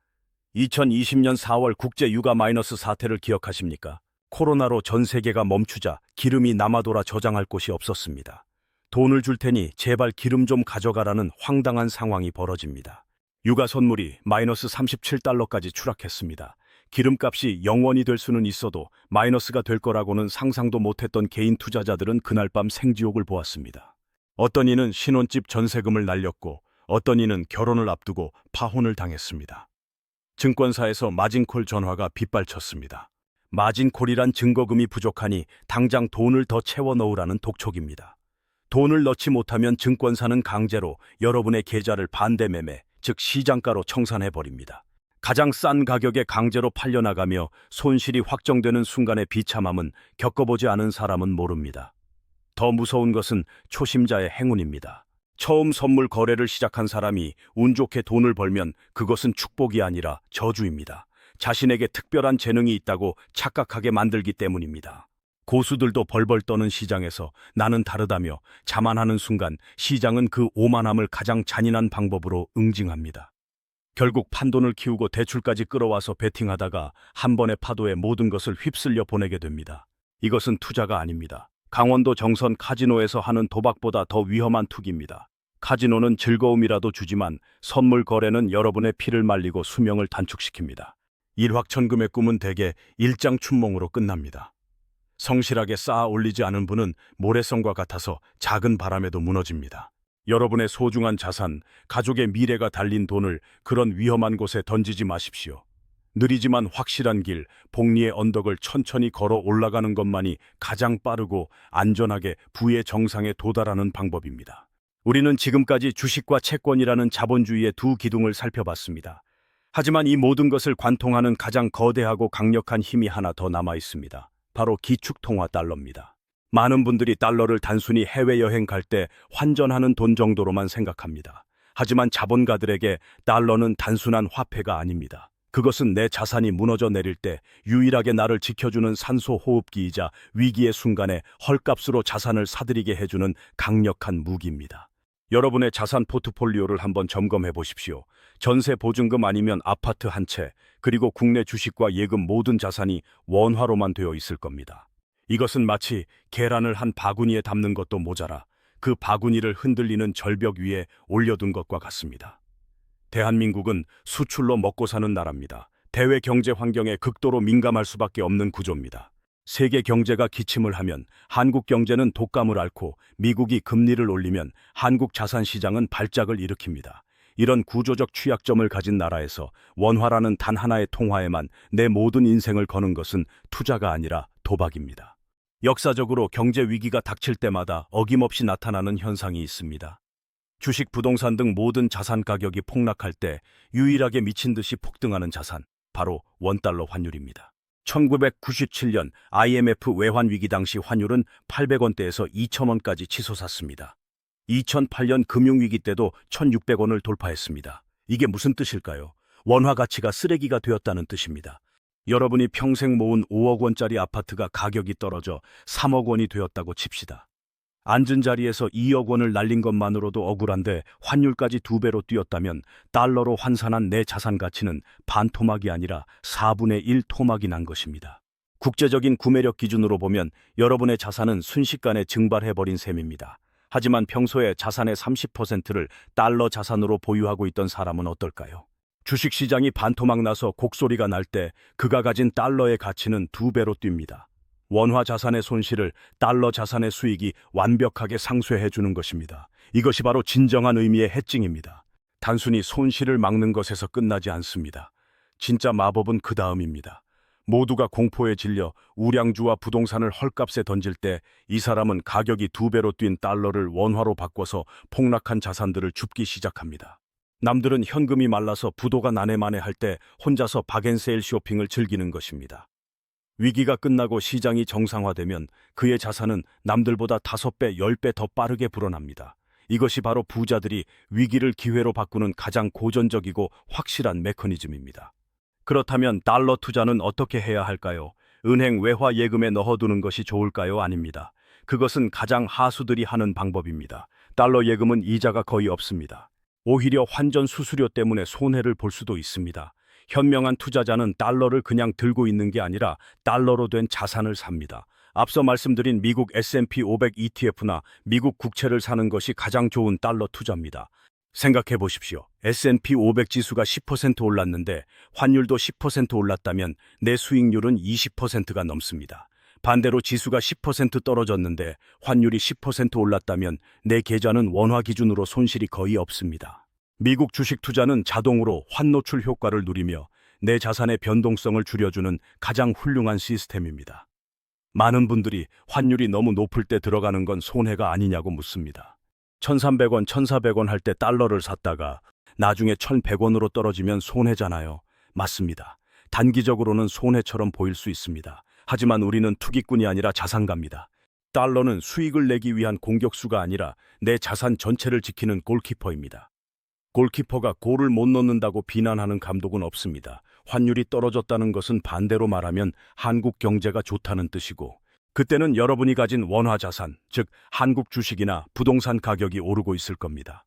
2020년 4월 국제 유가 마이너스 사태를 기억하십니까? 코로나로 전 세계가 멈추자 기름이 남아돌아 저장할 곳이 없었습니다. 돈을 줄 테니 제발 기름 좀 가져가라는 황당한 상황이 벌어집니다. 유가 선물이 마이너스 37달러까지 추락했습니다. 기름값이 0원이 될 수는 있어도 마이너스가 될 거라고는 상상도 못했던 개인 투자자들은 그날 밤 생지옥을 보았습니다. 어떤 이는 신혼집 전세금을 날렸고 어떤 이는 결혼을 앞두고 파혼을 당했습니다. 증권사에서 마진콜 전화가 빗발쳤습니다. 마진콜이란 증거금이 부족하니 당장 돈을 더 채워 넣으라는 독촉입니다. 돈을 넣지 못하면 증권사는 강제로 여러분의 계좌를 반대 매매, 즉 시장가로 청산해버립니다. 가장 싼 가격에 강제로 팔려나가며 손실이 확정되는 순간의 비참함은 겪어보지 않은 사람은 모릅니다. 더 무서운 것은 초심자의 행운입니다. 처음 선물 거래를 시작한 사람이 운 좋게 돈을 벌면 그것은 축복이 아니라 저주입니다. 자신에게 특별한 재능이 있다고 착각하게 만들기 때문입니다. 고수들도 벌벌 떠는 시장에서 나는 다르다며 자만하는 순간 시장은 그 오만함을 가장 잔인한 방법으로 응징합니다. 결국 판돈을 키우고 대출까지 끌어와서 베팅하다가 한 번의 파도에 모든 것을 휩쓸려 보내게 됩니다. 이것은 투자가 아닙니다. 강원도 정선 카지노에서 하는 도박보다 더 위험한 투기입니다. 카지노는 즐거움이라도 주지만 선물 거래는 여러분의 피를 말리고 수명을 단축시킵니다. 일확천금의 꿈은 대개 일장춘몽으로 끝납니다. 성실하게 쌓아 올리지 않은 분은 모래성과 같아서 작은 바람에도 무너집니다. 여러분의 소중한 자산, 가족의 미래가 달린 돈을 그런 위험한 곳에 던지지 마십시오. 느리지만 확실한 길, 복리의 언덕을 천천히 걸어 올라가는 것만이 가장 빠르고 안전하게 부의 정상에 도달하는 방법입니다. 우리는 지금까지 주식과 채권이라는 자본주의의 두 기둥을 살펴봤습니다. 하지만 이 모든 것을 관통하는 가장 거대하고 강력한 힘이 하나 더 남아 있습니다. 바로 기축통화 달러입니다. 많은 분들이 달러를 단순히 해외여행 갈 때 환전하는 돈 정도로만 생각합니다. 하지만 자본가들에게 달러는 단순한 화폐가 아닙니다. 그것은 내 자산이 무너져 내릴 때 유일하게 나를 지켜주는 산소 호흡기이자 위기의 순간에 헐값으로 자산을 사들이게 해주는 강력한 무기입니다. 여러분의 자산 포트폴리오를 한번 점검해 보십시오. 전세 보증금 아니면 아파트 한 채, 그리고 국내 주식과 예금 모든 자산이 원화로만 되어 있을 겁니다. 이것은 마치 계란을 한 바구니에 담는 것도 모자라 그 바구니를 흔들리는 절벽 위에 올려둔 것과 같습니다. 대한민국은 수출로 먹고 사는 나라입니다. 대외 경제 환경에 극도로 민감할 수밖에 없는 구조입니다. 세계 경제가 기침을 하면 한국 경제는 독감을 앓고 미국이 금리를 올리면 한국 자산 시장은 발작을 일으킵니다. 이런 구조적 취약점을 가진 나라에서 원화라는 단 하나의 통화에만 내 모든 인생을 거는 것은 투자가 아니라 도박입니다. 역사적으로 경제 위기가 닥칠 때마다 어김없이 나타나는 현상이 있습니다. 주식, 부동산 등 모든 자산 가격이 폭락할 때 유일하게 미친 듯이 폭등하는 자산, 바로 원달러 환율입니다. 1997년 IMF 외환 위기 당시 환율은 800원대에서 2,000원까지 치솟았습니다. 2008년 금융위기 때도 1,600원을 돌파했습니다. 이게 무슨 뜻일까요? 원화 가치가 쓰레기가 되었다는 뜻입니다. 여러분이 평생 모은 5억 원짜리 아파트가 가격이 떨어져 3억 원이 되었다고 칩시다. 앉은 자리에서 2억 원을 날린 것만으로도 억울한데 환율까지 2배로 뛰었다면 달러로 환산한 내 자산 가치는 반토막이 아니라 4분의 1 토막이 난 것입니다. 국제적인 구매력 기준으로 보면 여러분의 자산은 순식간에 증발해버린 셈입니다. 하지만 평소에 자산의 30%를 달러 자산으로 보유하고 있던 사람은 어떨까요? 주식시장이 반토막 나서 곡소리가 날 때 그가 가진 달러의 가치는 2배로 뜁니다. 원화 자산의 손실을 달러 자산의 수익이 완벽하게 상쇄해 주는 것입니다. 이것이 바로 진정한 의미의 해칭입니다. 단순히 손실을 막는 것에서 끝나지 않습니다. 진짜 마법은 그 다음입니다. 모두가 공포에 질려 우량주와 부동산을 헐값에 던질 때 이 사람은 가격이 2배로 뛴 달러를 원화로 바꿔서 폭락한 자산들을 줍기 시작합니다. 남들은 현금이 말라서 부도가 나네마네 할 때 혼자서 박앤세일 쇼핑을 즐기는 것입니다. 위기가 끝나고 시장이 정상화되면 그의 자산은 남들보다 5배, 10배 더 빠르게 불어납니다. 이것이 바로 부자들이 위기를 기회로 바꾸는 가장 고전적이고 확실한 메커니즘입니다. 그렇다면 달러 투자는 어떻게 해야 할까요? 은행 외화 예금에 넣어두는 것이 좋을까요? 아닙니다. 그것은 가장 하수들이 하는 방법입니다. 달러 예금은 이자가 거의 없습니다. 오히려 환전 수수료 때문에 손해를 볼 수도 있습니다. 현명한 투자자는 달러를 그냥 들고 있는 게 아니라 달러로 된 자산을 삽니다. 앞서 말씀드린 미국 S&P 500 ETF나 미국 국채를 사는 것이 가장 좋은 달러 투자입니다. 생각해 보십시오. S&P 500 지수가 10% 올랐는데 환율도 10% 올랐다면 내 수익률은 20%가 넘습니다. 반대로 지수가 10% 떨어졌는데 환율이 10% 올랐다면 내 계좌는 원화 기준으로 손실이 거의 없습니다. 미국 주식 투자는 자동으로 환노출 효과를 누리며 내 자산의 변동성을 줄여주는 가장 훌륭한 시스템입니다. 많은 분들이 환율이 너무 높을 때 들어가는 건 손해가 아니냐고 묻습니다. 1,300원, 1,400원 할 때 달러를 샀다가 나중에 1,100원으로 떨어지면 손해잖아요. 맞습니다. 단기적으로는 손해처럼 보일 수 있습니다. 하지만 우리는 투기꾼이 아니라 자산가입니다. 달러는 수익을 내기 위한 공격수가 아니라 내 자산 전체를 지키는 골키퍼입니다. 골키퍼가 골을 못 넣는다고 비난하는 감독은 없습니다. 환율이 떨어졌다는 것은 반대로 말하면 한국 경제가 좋다는 뜻이고, 그때는 여러분이 가진 원화 자산, 즉 한국 주식이나 부동산 가격이 오르고 있을 겁니다.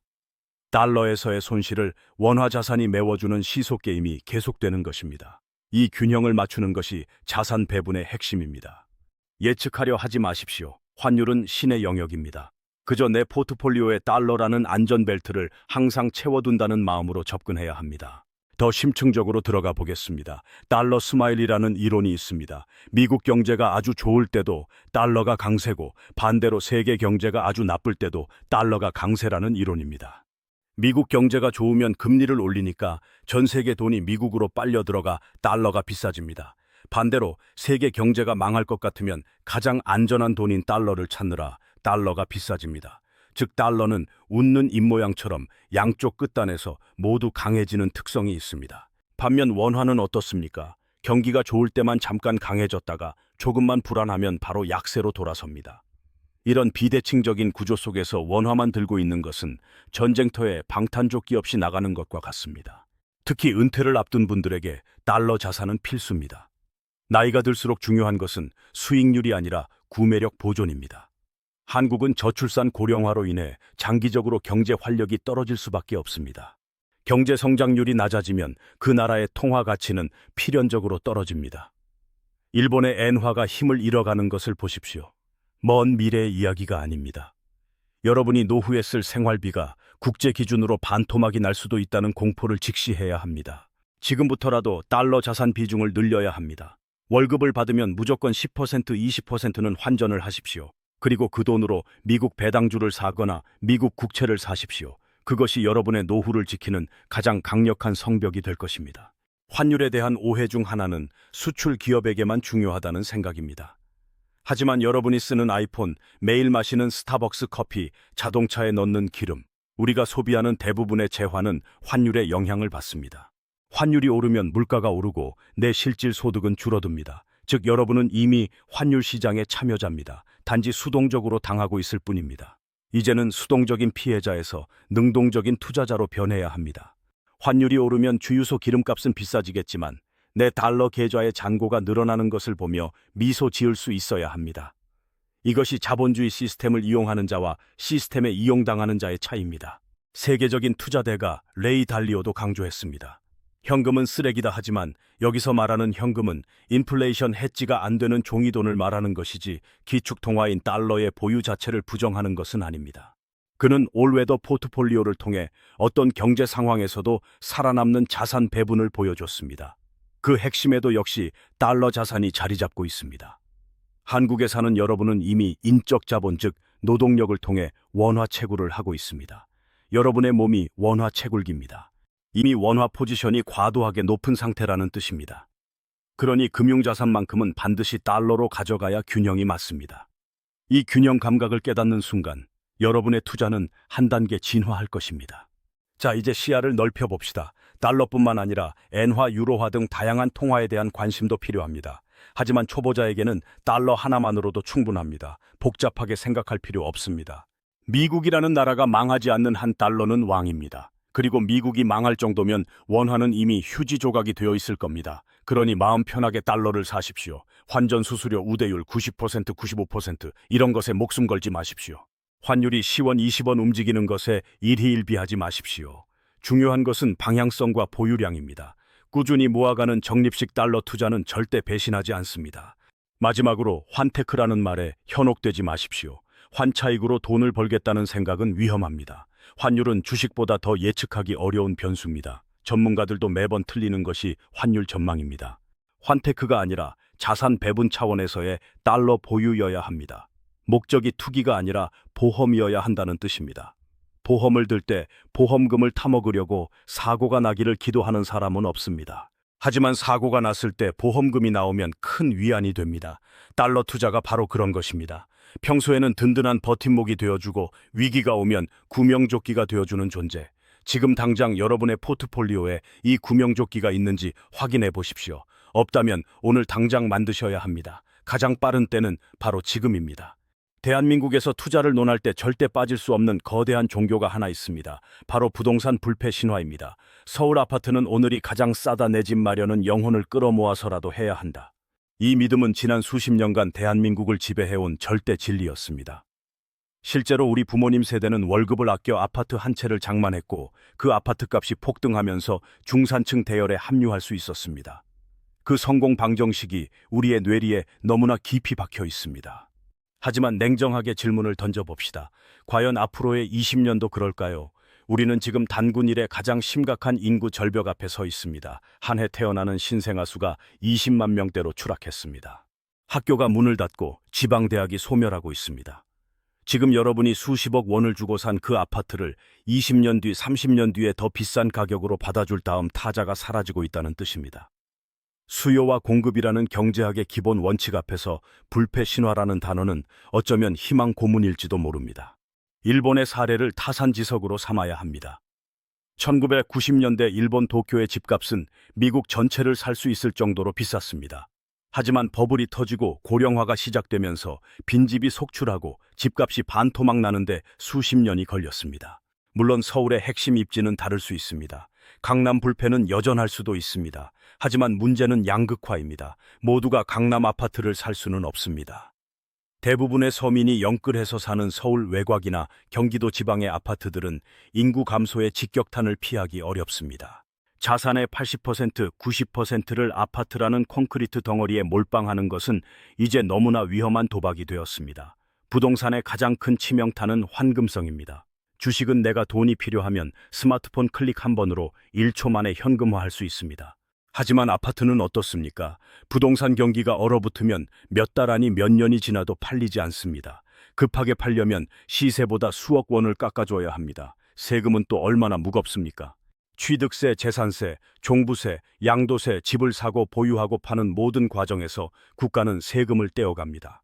달러에서의 손실을 원화 자산이 메워주는 시소 게임이 계속되는 것입니다. 이 균형을 맞추는 것이 자산 배분의 핵심입니다. 예측하려 하지 마십시오. 환율은 신의 영역입니다. 그저 내 포트폴리오에 달러라는 안전벨트를 항상 채워둔다는 마음으로 접근해야 합니다. 더 심층적으로 들어가 보겠습니다. 달러 스마일이라는 이론이 있습니다. 미국 경제가 아주 좋을 때도 달러가 강세고 반대로 세계 경제가 아주 나쁠 때도 달러가 강세라는 이론입니다. 미국 경제가 좋으면 금리를 올리니까 전 세계 돈이 미국으로 빨려 들어가 달러가 비싸집니다. 반대로 세계 경제가 망할 것 같으면 가장 안전한 돈인 달러를 찾느라 달러가 비싸집니다. 즉 달러는 웃는 입모양처럼 양쪽 끝단에서 모두 강해지는 특성이 있습니다. 반면 원화는 어떻습니까? 경기가 좋을 때만 잠깐 강해졌다가 조금만 불안하면 바로 약세로 돌아섭니다. 이런 비대칭적인 구조 속에서 원화만 들고 있는 것은 전쟁터에 방탄조끼 없이 나가는 것과 같습니다. 특히 은퇴를 앞둔 분들에게 달러 자산은 필수입니다. 나이가 들수록 중요한 것은 수익률이 아니라 구매력 보존입니다. 한국은 저출산 고령화로 인해 장기적으로 경제 활력이 떨어질 수밖에 없습니다. 경제 성장률이 낮아지면 그 나라의 통화 가치는 필연적으로 떨어집니다. 일본의 엔화가 힘을 잃어가는 것을 보십시오. 먼 미래의 이야기가 아닙니다. 여러분이 노후에 쓸 생활비가 국제 기준으로 반토막이 날 수도 있다는 공포를 직시해야 합니다. 지금부터라도 달러 자산 비중을 늘려야 합니다. 월급을 받으면 무조건 10%, 20%는 환전을 하십시오. 그리고 그 돈으로 미국 배당주를 사거나 미국 국채를 사십시오. 그것이 여러분의 노후를 지키는 가장 강력한 성벽이 될 것입니다. 환율에 대한 오해 중 하나는 수출 기업에게만 중요하다는 생각입니다. 하지만 여러분이 쓰는 아이폰, 매일 마시는 스타벅스 커피, 자동차에 넣는 기름, 우리가 소비하는 대부분의 재화는 환율에 영향을 받습니다. 환율이 오르면 물가가 오르고 내 실질 소득은 줄어듭니다. 즉 여러분은 이미 환율 시장의 참여자입니다. 단지 수동적으로 당하고 있을 뿐입니다. 이제는 수동적인 피해자에서 능동적인 투자자로 변해야 합니다. 환율이 오르면 주유소 기름값은 비싸지겠지만 내 달러 계좌의 잔고가 늘어나는 것을 보며 미소 지을 수 있어야 합니다. 이것이 자본주의 시스템을 이용하는 자와 시스템에 이용당하는 자의 차이입니다. 세계적인 투자대가 레이 달리오도 강조했습니다. 현금은 쓰레기다 하지만 여기서 말하는 현금은 인플레이션 해지가 안 되는 종이돈을 말하는 것이지 기축통화인 달러의 보유 자체를 부정하는 것은 아닙니다. 그는 올웨더 포트폴리오를 통해 어떤 경제 상황에서도 살아남는 자산 배분을 보여줬습니다. 그 핵심에도 역시 달러 자산이 자리 잡고 있습니다. 한국에 사는 여러분은 이미 인적 자본 즉 노동력을 통해 원화 채굴을 하고 있습니다. 여러분의 몸이 원화 채굴기입니다. 이미 원화 포지션이 과도하게 높은 상태라는 뜻입니다. 그러니 금융자산만큼은 반드시 달러로 가져가야 균형이 맞습니다. 이 균형 감각을 깨닫는 순간 여러분의 투자는 한 단계 진화할 것입니다. 자, 이제 시야를 넓혀봅시다. 달러뿐만 아니라 엔화, 유로화 등 다양한 통화에 대한 관심도 필요합니다. 하지만 초보자에게는 달러 하나만으로도 충분합니다. 복잡하게 생각할 필요 없습니다. 미국이라는 나라가 망하지 않는 한 달러는 왕입니다. 그리고 미국이 망할 정도면 원화는 이미 휴지 조각이 되어 있을 겁니다. 그러니 마음 편하게 달러를 사십시오. 환전 수수료 우대율 90%, 95% 이런 것에 목숨 걸지 마십시오. 환율이 10원, 20원 움직이는 것에 일희일비하지 마십시오. 중요한 것은 방향성과 보유량입니다. 꾸준히 모아가는 적립식 달러 투자는 절대 배신하지 않습니다. 마지막으로 환테크라는 말에 현혹되지 마십시오. 환차익으로 돈을 벌겠다는 생각은 위험합니다. 환율은 주식보다 더 예측하기 어려운 변수입니다. 전문가들도 매번 틀리는 것이 환율 전망입니다. 환테크가 아니라 자산 배분 차원에서의 달러 보유여야 합니다. 목적이 투기가 아니라 보험이어야 한다는 뜻입니다. 보험을 들 때 보험금을 타먹으려고 사고가 나기를 기도하는 사람은 없습니다. 하지만 사고가 났을 때 보험금이 나오면 큰 위안이 됩니다. 달러 투자가 바로 그런 것입니다. 평소에는 든든한 버팀목이 되어주고 위기가 오면 구명조끼가 되어주는 존재. 지금 당장 여러분의 포트폴리오에 이 구명조끼가 있는지 확인해 보십시오. 없다면 오늘 당장 만드셔야 합니다. 가장 빠른 때는 바로 지금입니다. 대한민국에서 투자를 논할 때 절대 빠질 수 없는 거대한 종교가 하나 있습니다. 바로 부동산 불패 신화입니다. 서울 아파트는 오늘이 가장 싸다, 내 집 마련은 영혼을 끌어모아서라도 해야 한다. 이 믿음은 지난 수십 년간 대한민국을 지배해온 절대 진리였습니다. 실제로 우리 부모님 세대는 월급을 아껴 아파트 한 채를 장만했고 그 아파트 값이 폭등하면서 중산층 대열에 합류할 수 있었습니다. 그 성공 방정식이 우리의 뇌리에 너무나 깊이 박혀 있습니다. 하지만 냉정하게 질문을 던져봅시다. 과연 앞으로의 20년도 그럴까요? 우리는 지금 단군 일의 가장 심각한 인구 절벽 앞에 서 있습니다. 한 해 태어나는 신생아 수가 20만 명대로 추락했습니다. 학교가 문을 닫고 지방대학이 소멸하고 있습니다. 지금 여러분이 수십억 원을 주고 산 그 아파트를 20년 뒤, 30년 뒤에 더 비싼 가격으로 받아줄 다음 타자가 사라지고 있다는 뜻입니다. 수요와 공급이라는 경제학의 기본 원칙 앞에서 불패 신화라는 단어는 어쩌면 희망 고문일지도 모릅니다. 일본의 사례를 타산지석으로 삼아야 합니다. 1990년대 일본 도쿄의 집값은 미국 전체를 살 수 있을 정도로 비쌌습니다. 하지만 버블이 터지고 고령화가 시작되면서 빈집이 속출하고 집값이 반토막 나는데 수십 년이 걸렸습니다. 물론 서울의 핵심 입지는 다를 수 있습니다. 강남 불패는 여전할 수도 있습니다. 하지만 문제는 양극화입니다. 모두가 강남 아파트를 살 수는 없습니다. 대부분의 서민이 영끌해서 사는 서울 외곽이나 경기도 지방의 아파트들은 인구 감소의 직격탄을 피하기 어렵습니다. 자산의 80%, 90%를 아파트라는 콘크리트 덩어리에 몰빵하는 것은 이제 너무나 위험한 도박이 되었습니다. 부동산의 가장 큰 치명타는 환금성입니다. 주식은 내가 돈이 필요하면 스마트폰 클릭 한 번으로 1초 만에 현금화할 수 있습니다. 하지만 아파트는 어떻습니까? 부동산 경기가 얼어붙으면 몇 달 아니 몇 년이 지나도 팔리지 않습니다. 급하게 팔려면 시세보다 수억 원을 깎아줘야 합니다. 세금은 또 얼마나 무겁습니까? 취득세, 재산세, 종부세, 양도세, 집을 사고 보유하고 파는 모든 과정에서 국가는 세금을 떼어갑니다.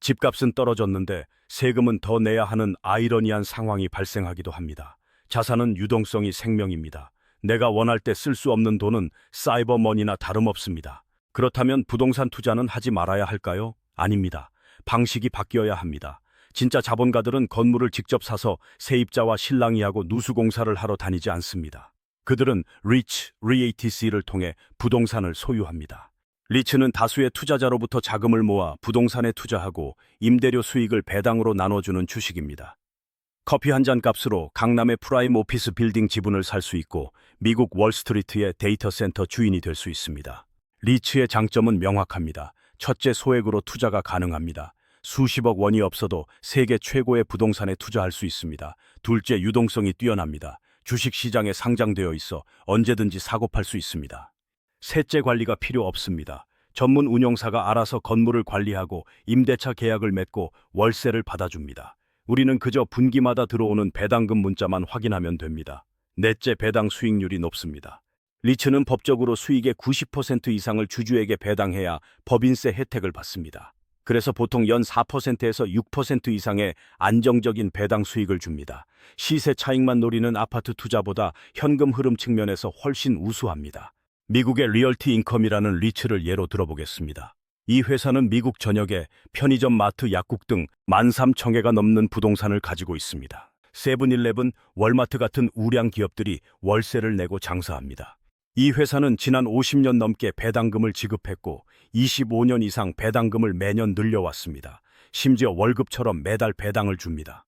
집값은 떨어졌는데 세금은 더 내야 하는 아이러니한 상황이 발생하기도 합니다. 자산은 유동성이 생명입니다. 내가 원할 때 쓸 수 없는 돈은 사이버머니나 다름없습니다. 그렇다면 부동산 투자는 하지 말아야 할까요? 아닙니다. 방식이 바뀌어야 합니다. 진짜 자본가들은 건물을 직접 사서 세입자와 실랑이하고 누수공사를 하러 다니지 않습니다. 그들은 리츠, REITC를 통해 부동산을 소유합니다. 리츠는 다수의 투자자로부터 자금을 모아 부동산에 투자하고 임대료 수익을 배당으로 나눠주는 주식입니다. 커피 한 잔 값으로 강남의 프라임 오피스 빌딩 지분을 살 수 있고 미국 월스트리트의 데이터 센터 주인이 될 수 있습니다. 리츠의 장점은 명확합니다. 첫째, 소액으로 투자가 가능합니다. 수십억 원이 없어도 세계 최고의 부동산에 투자할 수 있습니다. 둘째, 유동성이 뛰어납니다. 주식시장에 상장되어 있어 언제든지 사고 팔 수 있습니다. 셋째, 관리가 필요 없습니다. 전문 운용사가 알아서 건물을 관리하고 임대차 계약을 맺고 월세를 받아줍니다. 우리는 그저 분기마다 들어오는 배당금 문자만 확인하면 됩니다. 넷째, 배당 수익률이 높습니다. 리츠는 법적으로 수익의 90% 이상을 주주에게 배당해야 법인세 혜택을 받습니다. 그래서 보통 연 4%에서 6% 이상의 안정적인 배당 수익을 줍니다. 시세 차익만 노리는 아파트 투자보다 현금 흐름 측면에서 훨씬 우수합니다. 미국의 리얼티 인컴이라는 리츠를 예로 들어보겠습니다. 이 회사는 미국 전역에 편의점, 마트, 약국 등 13,000개가 넘는 부동산을 가지고 있습니다. 세븐일레븐, 월마트 같은 우량 기업들이 월세를 내고 장사합니다. 이 회사는 지난 50년 넘게 배당금을 지급했고 25년 이상 배당금을 매년 늘려왔습니다. 심지어 월급처럼 매달 배당을 줍니다.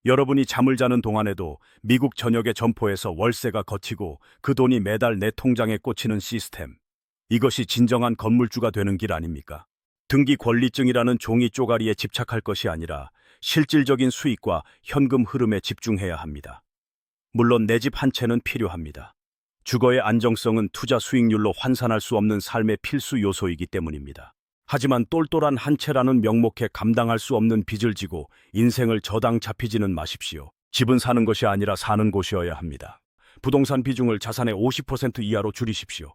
여러분이 잠을 자는 동안에도 미국 전역의 점포에서 월세가 걷히고 그 돈이 매달 내 통장에 꽂히는 시스템. 이것이 진정한 건물주가 되는 길 아닙니까? 등기 권리증이라는 종이 쪼가리에 집착할 것이 아니라 실질적인 수익과 현금 흐름에 집중해야 합니다. 물론 내 집 한 채는 필요합니다. 주거의 안정성은 투자 수익률로 환산할 수 없는 삶의 필수 요소이기 때문입니다. 하지만 똘똘한 한 채라는 명목에 감당할 수 없는 빚을 지고 인생을 저당 잡히지는 마십시오. 집은 사는 것이 아니라 사는 곳이어야 합니다. 부동산 비중을 자산의 50% 이하로 줄이십시오.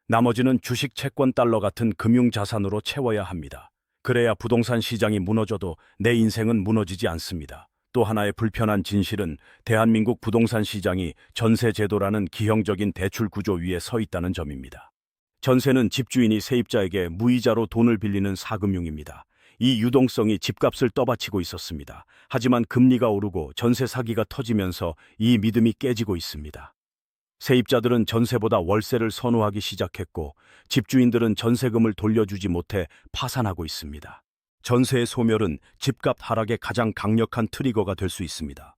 나머지는 주식, 채권, 달러 같은 금융자산으로 채워야 합니다. 그래야 부동산 시장이 무너져도 내 인생은 무너지지 않습니다. 또 하나의 불편한 진실은 대한민국 부동산 시장이 전세제도라는 기형적인 대출 구조 위에 서 있다는 점입니다. 전세는 집주인이 세입자에게 무이자로 돈을 빌리는 사금융입니다. 이 유동성이 집값을 떠받치고 있었습니다. 하지만 금리가 오르고 전세 사기가 터지면서 이 믿음이 깨지고 있습니다. 세입자들은 전세보다 월세를 선호하기 시작했고 집주인들은 전세금을 돌려주지 못해 파산하고 있습니다. 전세의 소멸은 집값 하락의 가장 강력한 트리거가 될 수 있습니다.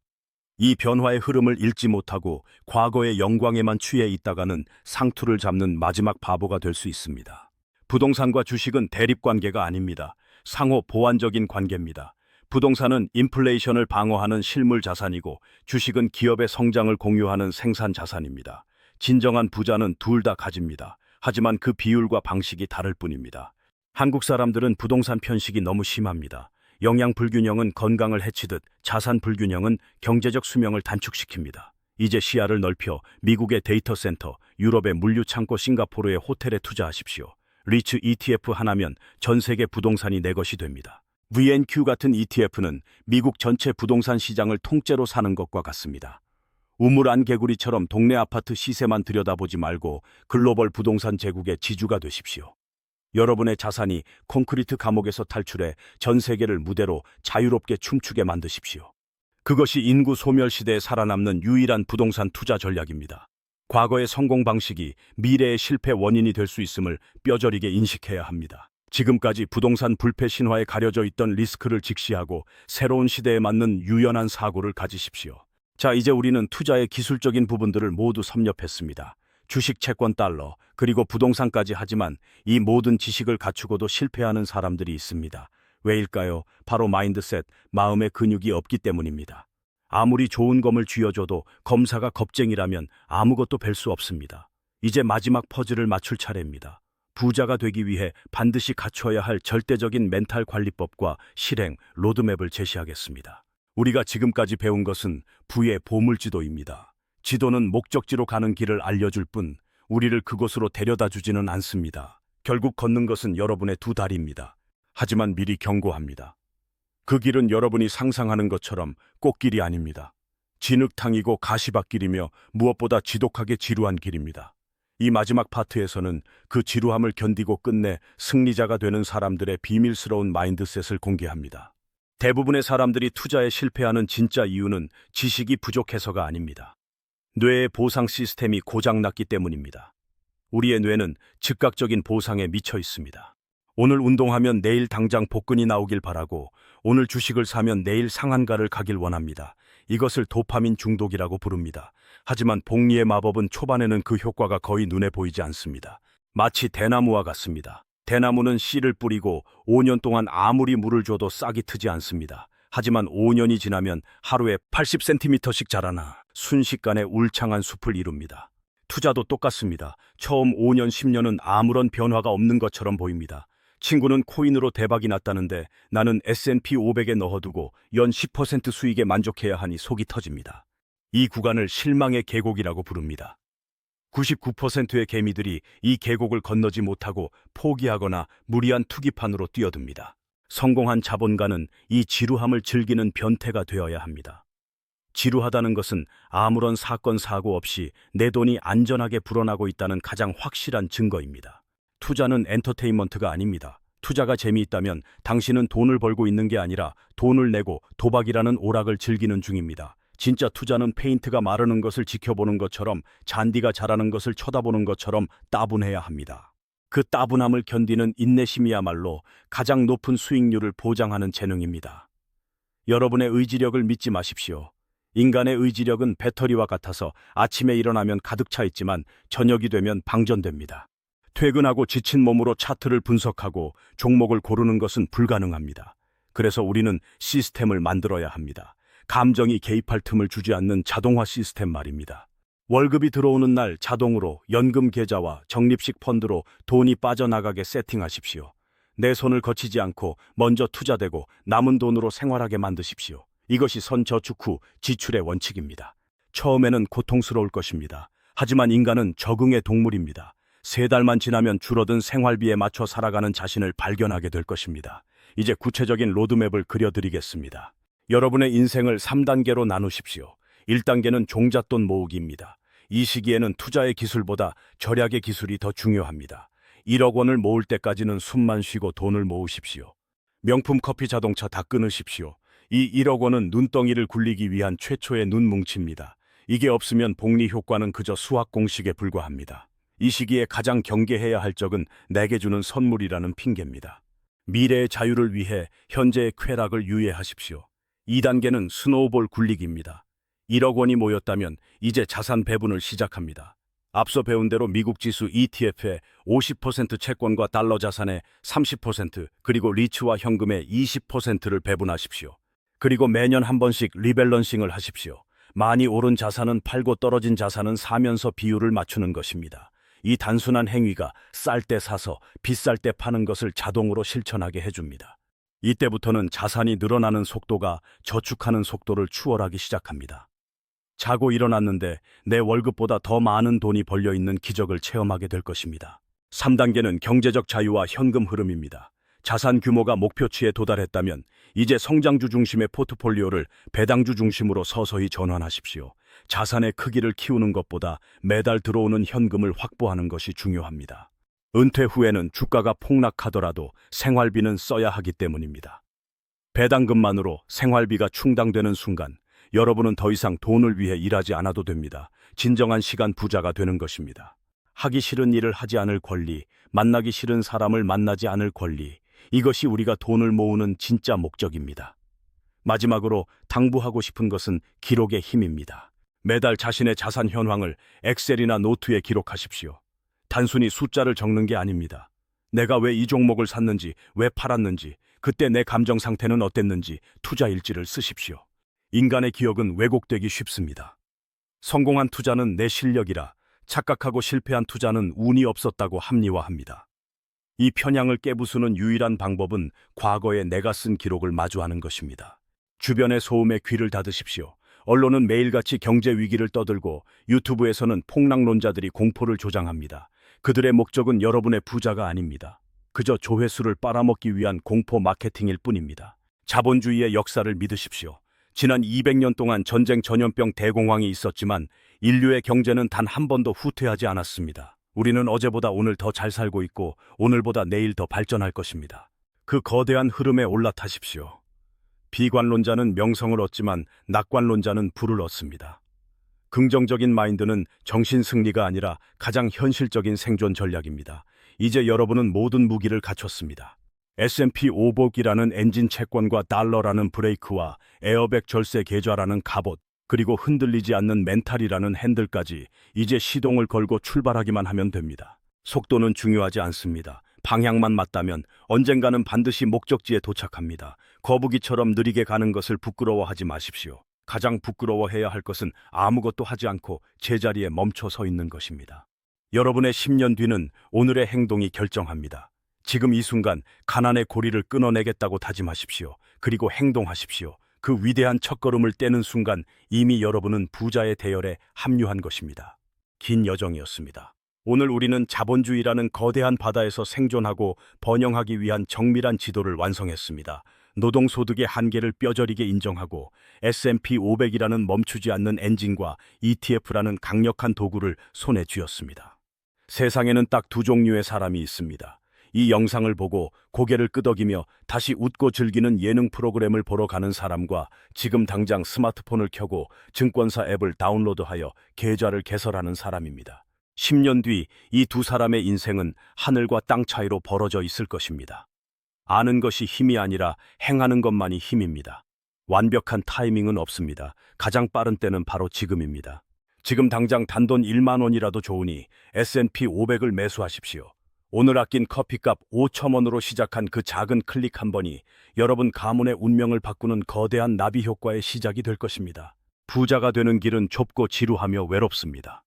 이 변화의 흐름을 읽지 못하고 과거의 영광에만 취해 있다가는 상투를 잡는 마지막 바보가 될 수 있습니다. 부동산과 주식은 대립관계가 아닙니다. 상호 보완적인 관계입니다. 부동산은 인플레이션을 방어하는 실물 자산이고 주식은 기업의 성장을 공유하는 생산 자산입니다. 진정한 부자는 둘 다 가집니다. 하지만 그 비율과 방식이 다를 뿐입니다. 한국 사람들은 부동산 편식이 너무 심합니다. 영양 불균형은 건강을 해치듯 자산 불균형은 경제적 수명을 단축시킵니다. 이제 시야를 넓혀 미국의 데이터 센터, 유럽의 물류 창고, 싱가포르의 호텔에 투자하십시오. 리츠 ETF 하나면 전 세계 부동산이 내 것이 됩니다. VNQ 같은 ETF는 미국 전체 부동산 시장을 통째로 사는 것과 같습니다. 우물 안 개구리처럼 동네 아파트 시세만 들여다보지 말고 글로벌 부동산 제국의 지주가 되십시오. 여러분의 자산이 콘크리트 감옥에서 탈출해 전 세계를 무대로 자유롭게 춤추게 만드십시오. 그것이 인구 소멸 시대에 살아남는 유일한 부동산 투자 전략입니다. 과거의 성공 방식이 미래의 실패 원인이 될 수 있음을 뼈저리게 인식해야 합니다. 지금까지 부동산 불패 신화에 가려져 있던 리스크를 직시하고 새로운 시대에 맞는 유연한 사고를 가지십시오. 자, 이제 우리는 투자의 기술적인 부분들을 모두 섭렵했습니다. 주식, 채권, 달러, 그리고 부동산까지. 하지만 이 모든 지식을 갖추고도 실패하는 사람들이 있습니다. 왜일까요? 바로 마인드셋, 마음의 근육이 없기 때문입니다. 아무리 좋은 검을 쥐어줘도 검사가 겁쟁이라면 아무것도 뵐 수 없습니다. 이제 마지막 퍼즐을 맞출 차례입니다. 부자가 되기 위해 반드시 갖춰야 할 절대적인 멘탈 관리법과 실행, 로드맵을 제시하겠습니다. 우리가 지금까지 배운 것은 부의 보물지도입니다. 지도는 목적지로 가는 길을 알려줄 뿐 우리를 그곳으로 데려다 주지는 않습니다. 결국 걷는 것은 여러분의 두 다리입니다. 하지만 미리 경고합니다. 그 길은 여러분이 상상하는 것처럼 꽃길이 아닙니다. 진흙탕이고 가시밭길이며 무엇보다 지독하게 지루한 길입니다. 이 마지막 파트에서는 그 지루함을 견디고 끝내 승리자가 되는 사람들의 비밀스러운 마인드셋을 공개합니다. 대부분의 사람들이 투자에 실패하는 진짜 이유는 지식이 부족해서가 아닙니다. 뇌의 보상 시스템이 고장났기 때문입니다. 우리의 뇌는 즉각적인 보상에 미쳐 있습니다. 오늘 운동하면 내일 당장 복근이 나오길 바라고 오늘 주식을 사면 내일 상한가를 가길 원합니다. 이것을 도파민 중독이라고 부릅니다. 하지만 복리의 마법은 초반에는 그 효과가 거의 눈에 보이지 않습니다. 마치 대나무와 같습니다. 대나무는 씨를 뿌리고 5년 동안 아무리 물을 줘도 싹이 트지 않습니다. 하지만 5년이 지나면 하루에 80cm씩 자라나 순식간에 울창한 숲을 이룹니다. 투자도 똑같습니다. 처음 5년, 10년은 아무런 변화가 없는 것처럼 보입니다. 친구는 코인으로 대박이 났다는데 나는 S&P 500에 넣어두고 연 10% 수익에 만족해야 하니 속이 터집니다. 이 구간을 실망의 계곡이라고 부릅니다. 99%의 개미들이 이 계곡을 건너지 못하고 포기하거나 무리한 투기판으로 뛰어듭니다. 성공한 자본가는 이 지루함을 즐기는 변태가 되어야 합니다. 지루하다는 것은 아무런 사건 사고 없이 내 돈이 안전하게 불어나고 있다는 가장 확실한 증거입니다. 투자는 엔터테인먼트가 아닙니다. 투자가 재미있다면 당신은 돈을 벌고 있는 게 아니라 돈을 내고 도박이라는 오락을 즐기는 중입니다. 진짜 투자는 페인트가 마르는 것을 지켜보는 것처럼, 잔디가 자라는 것을 쳐다보는 것처럼 따분해야 합니다. 그 따분함을 견디는 인내심이야말로 가장 높은 수익률을 보장하는 재능입니다. 여러분의 의지력을 믿지 마십시오. 인간의 의지력은 배터리와 같아서 아침에 일어나면 가득 차 있지만 저녁이 되면 방전됩니다. 퇴근하고 지친 몸으로 차트를 분석하고 종목을 고르는 것은 불가능합니다. 그래서 우리는 시스템을 만들어야 합니다. 감정이 개입할 틈을 주지 않는 자동화 시스템 말입니다. 월급이 들어오는 날 자동으로 연금 계좌와 적립식 펀드로 돈이 빠져나가게 세팅하십시오. 내 손을 거치지 않고 먼저 투자되고 남은 돈으로 생활하게 만드십시오. 이것이 선저축 후 지출의 원칙입니다. 처음에는 고통스러울 것입니다. 하지만 인간은 적응의 동물입니다. 3달만 지나면 줄어든 생활비에 맞춰 살아가는 자신을 발견하게 될 것입니다. 이제 구체적인 로드맵을 그려드리겠습니다. 여러분의 인생을 3단계로 나누십시오. 1단계는 종잣돈 모으기입니다. 이 시기에는 투자의 기술보다 절약의 기술이 더 중요합니다. 1억 원을 모을 때까지는 숨만 쉬고 돈을 모으십시오. 명품 커피 자동차 다 끊으십시오. 이 1억 원은 눈덩이를 굴리기 위한 최초의 눈뭉치입니다. 이게 없으면 복리 효과는 그저 수학 공식에 불과합니다. 이 시기에 가장 경계해야 할 적은 내게 주는 선물이라는 핑계입니다. 미래의 자유를 위해 현재의 쾌락을 유예하십시오. 2단계는 스노우볼 굴리기입니다. 1억 원이 모였다면 이제 자산 배분을 시작합니다. 앞서 배운 대로 미국 지수 ETF에 50% 채권과 달러 자산의 30%, 그리고 리츠와 현금의 20%를 배분하십시오. 그리고 매년 한 번씩 리밸런싱을 하십시오. 많이 오른 자산은 팔고 떨어진 자산은 사면서 비율을 맞추는 것입니다. 이 단순한 행위가 쌀 때 사서 비쌀 때 파는 것을 자동으로 실천하게 해줍니다. 이때부터는 자산이 늘어나는 속도가 저축하는 속도를 추월하기 시작합니다. 자고 일어났는데 내 월급보다 더 많은 돈이 벌려있는 기적을 체험하게 될 것입니다. 3단계는 경제적 자유와 현금 흐름입니다. 자산 규모가 목표치에 도달했다면 이제 성장주 중심의 포트폴리오를 배당주 중심으로 서서히 전환하십시오. 자산의 크기를 키우는 것보다 매달 들어오는 현금을 확보하는 것이 중요합니다. 은퇴 후에는 주가가 폭락하더라도 생활비는 써야 하기 때문입니다. 배당금만으로 생활비가 충당되는 순간 여러분은 더 이상 돈을 위해 일하지 않아도 됩니다. 진정한 시간 부자가 되는 것입니다. 하기 싫은 일을 하지 않을 권리, 만나기 싫은 사람을 만나지 않을 권리, 이것이 우리가 돈을 모으는 진짜 목적입니다. 마지막으로 당부하고 싶은 것은 기록의 힘입니다. 매달 자신의 자산 현황을 엑셀이나 노트에 기록하십시오. 단순히 숫자를 적는 게 아닙니다. 내가 왜 이 종목을 샀는지, 왜 팔았는지, 그때 내 감정 상태는 어땠는지 투자 일지를 쓰십시오. 인간의 기억은 왜곡되기 쉽습니다. 성공한 투자는 내 실력이라, 착각하고 실패한 투자는 운이 없었다고 합리화합니다. 이 편향을 깨부수는 유일한 방법은 과거에 내가 쓴 기록을 마주하는 것입니다. 주변의 소음에 귀를 닫으십시오. 언론은 매일같이 경제 위기를 떠들고 유튜브에서는 폭락론자들이 공포를 조장합니다. 그들의 목적은 여러분의 부자가 아닙니다. 그저 조회수를 빨아먹기 위한 공포 마케팅일 뿐입니다. 자본주의의 역사를 믿으십시오. 지난 200년 동안 전쟁, 전염병, 대공황이 있었지만 인류의 경제는 단 한 번도 후퇴하지 않았습니다. 우리는 어제보다 오늘 더 잘 살고 있고 오늘보다 내일 더 발전할 것입니다. 그 거대한 흐름에 올라타십시오. 비관론자는 명성을 얻지만 낙관론자는 부를 얻습니다. 긍정적인 마인드는 정신 승리가 아니라 가장 현실적인 생존 전략입니다. 이제 여러분은 모든 무기를 갖췄습니다. S&P 500이라는 엔진 채권과 달러라는 브레이크와 에어백 절세 계좌라는 갑옷, 그리고 흔들리지 않는 멘탈이라는 핸들까지 이제 시동을 걸고 출발하기만 하면 됩니다. 속도는 중요하지 않습니다. 방향만 맞다면 언젠가는 반드시 목적지에 도착합니다. 거북이처럼 느리게 가는 것을 부끄러워하지 마십시오. 가장 부끄러워해야 할 것은 아무것도 하지 않고 제자리에 멈춰 서 있는 것입니다. 여러분의 10년 뒤는 오늘의 행동이 결정합니다. 지금 이 순간 가난의 고리를 끊어내겠다고 다짐하십시오. 그리고 행동하십시오. 그 위대한 첫걸음을 떼는 순간 이미 여러분은 부자의 대열에 합류한 것입니다. 긴 여정이었습니다. 오늘 우리는 자본주의라는 거대한 바다에서 생존하고 번영하기 위한 정밀한 지도를 완성했습니다. 노동소득의 한계를 뼈저리게 인정하고 S&P 500이라는 멈추지 않는 엔진과 ETF라는 강력한 도구를 손에 쥐었습니다. 세상에는 딱 두 종류의 사람이 있습니다. 이 영상을 보고 고개를 끄덕이며 다시 웃고 즐기는 예능 프로그램을 보러 가는 사람과 지금 당장 스마트폰을 켜고 증권사 앱을 다운로드하여 계좌를 개설하는 사람입니다. 10년 뒤 이 두 사람의 인생은 하늘과 땅 차이로 벌어져 있을 것입니다. 아는 것이 힘이 아니라 행하는 것만이 힘입니다. 완벽한 타이밍은 없습니다. 가장 빠른 때는 바로 지금입니다. 지금 당장 단돈 1만 원이라도 좋으니 S&P 500을 매수하십시오. 오늘 아낀 커피값 5천 원으로 시작한 그 작은 클릭 한 번이 여러분 가문의 운명을 바꾸는 거대한 나비 효과의 시작이 될 것입니다. 부자가 되는 길은 좁고 지루하며 외롭습니다.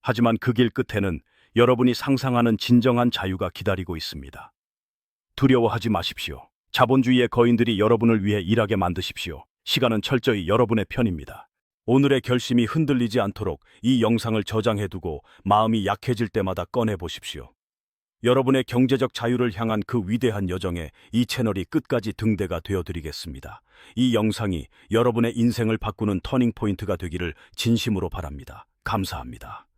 하지만 그 길 끝에는 여러분이 상상하는 진정한 자유가 기다리고 있습니다. 두려워하지 마십시오. 자본주의의 거인들이 여러분을 위해 일하게 만드십시오. 시간은 철저히 여러분의 편입니다. 오늘의 결심이 흔들리지 않도록 이 영상을 저장해두고 마음이 약해질 때마다 꺼내보십시오. 여러분의 경제적 자유를 향한 그 위대한 여정에 이 채널이 끝까지 등대가 되어드리겠습니다. 이 영상이 여러분의 인생을 바꾸는 터닝포인트가 되기를 진심으로 바랍니다. 감사합니다.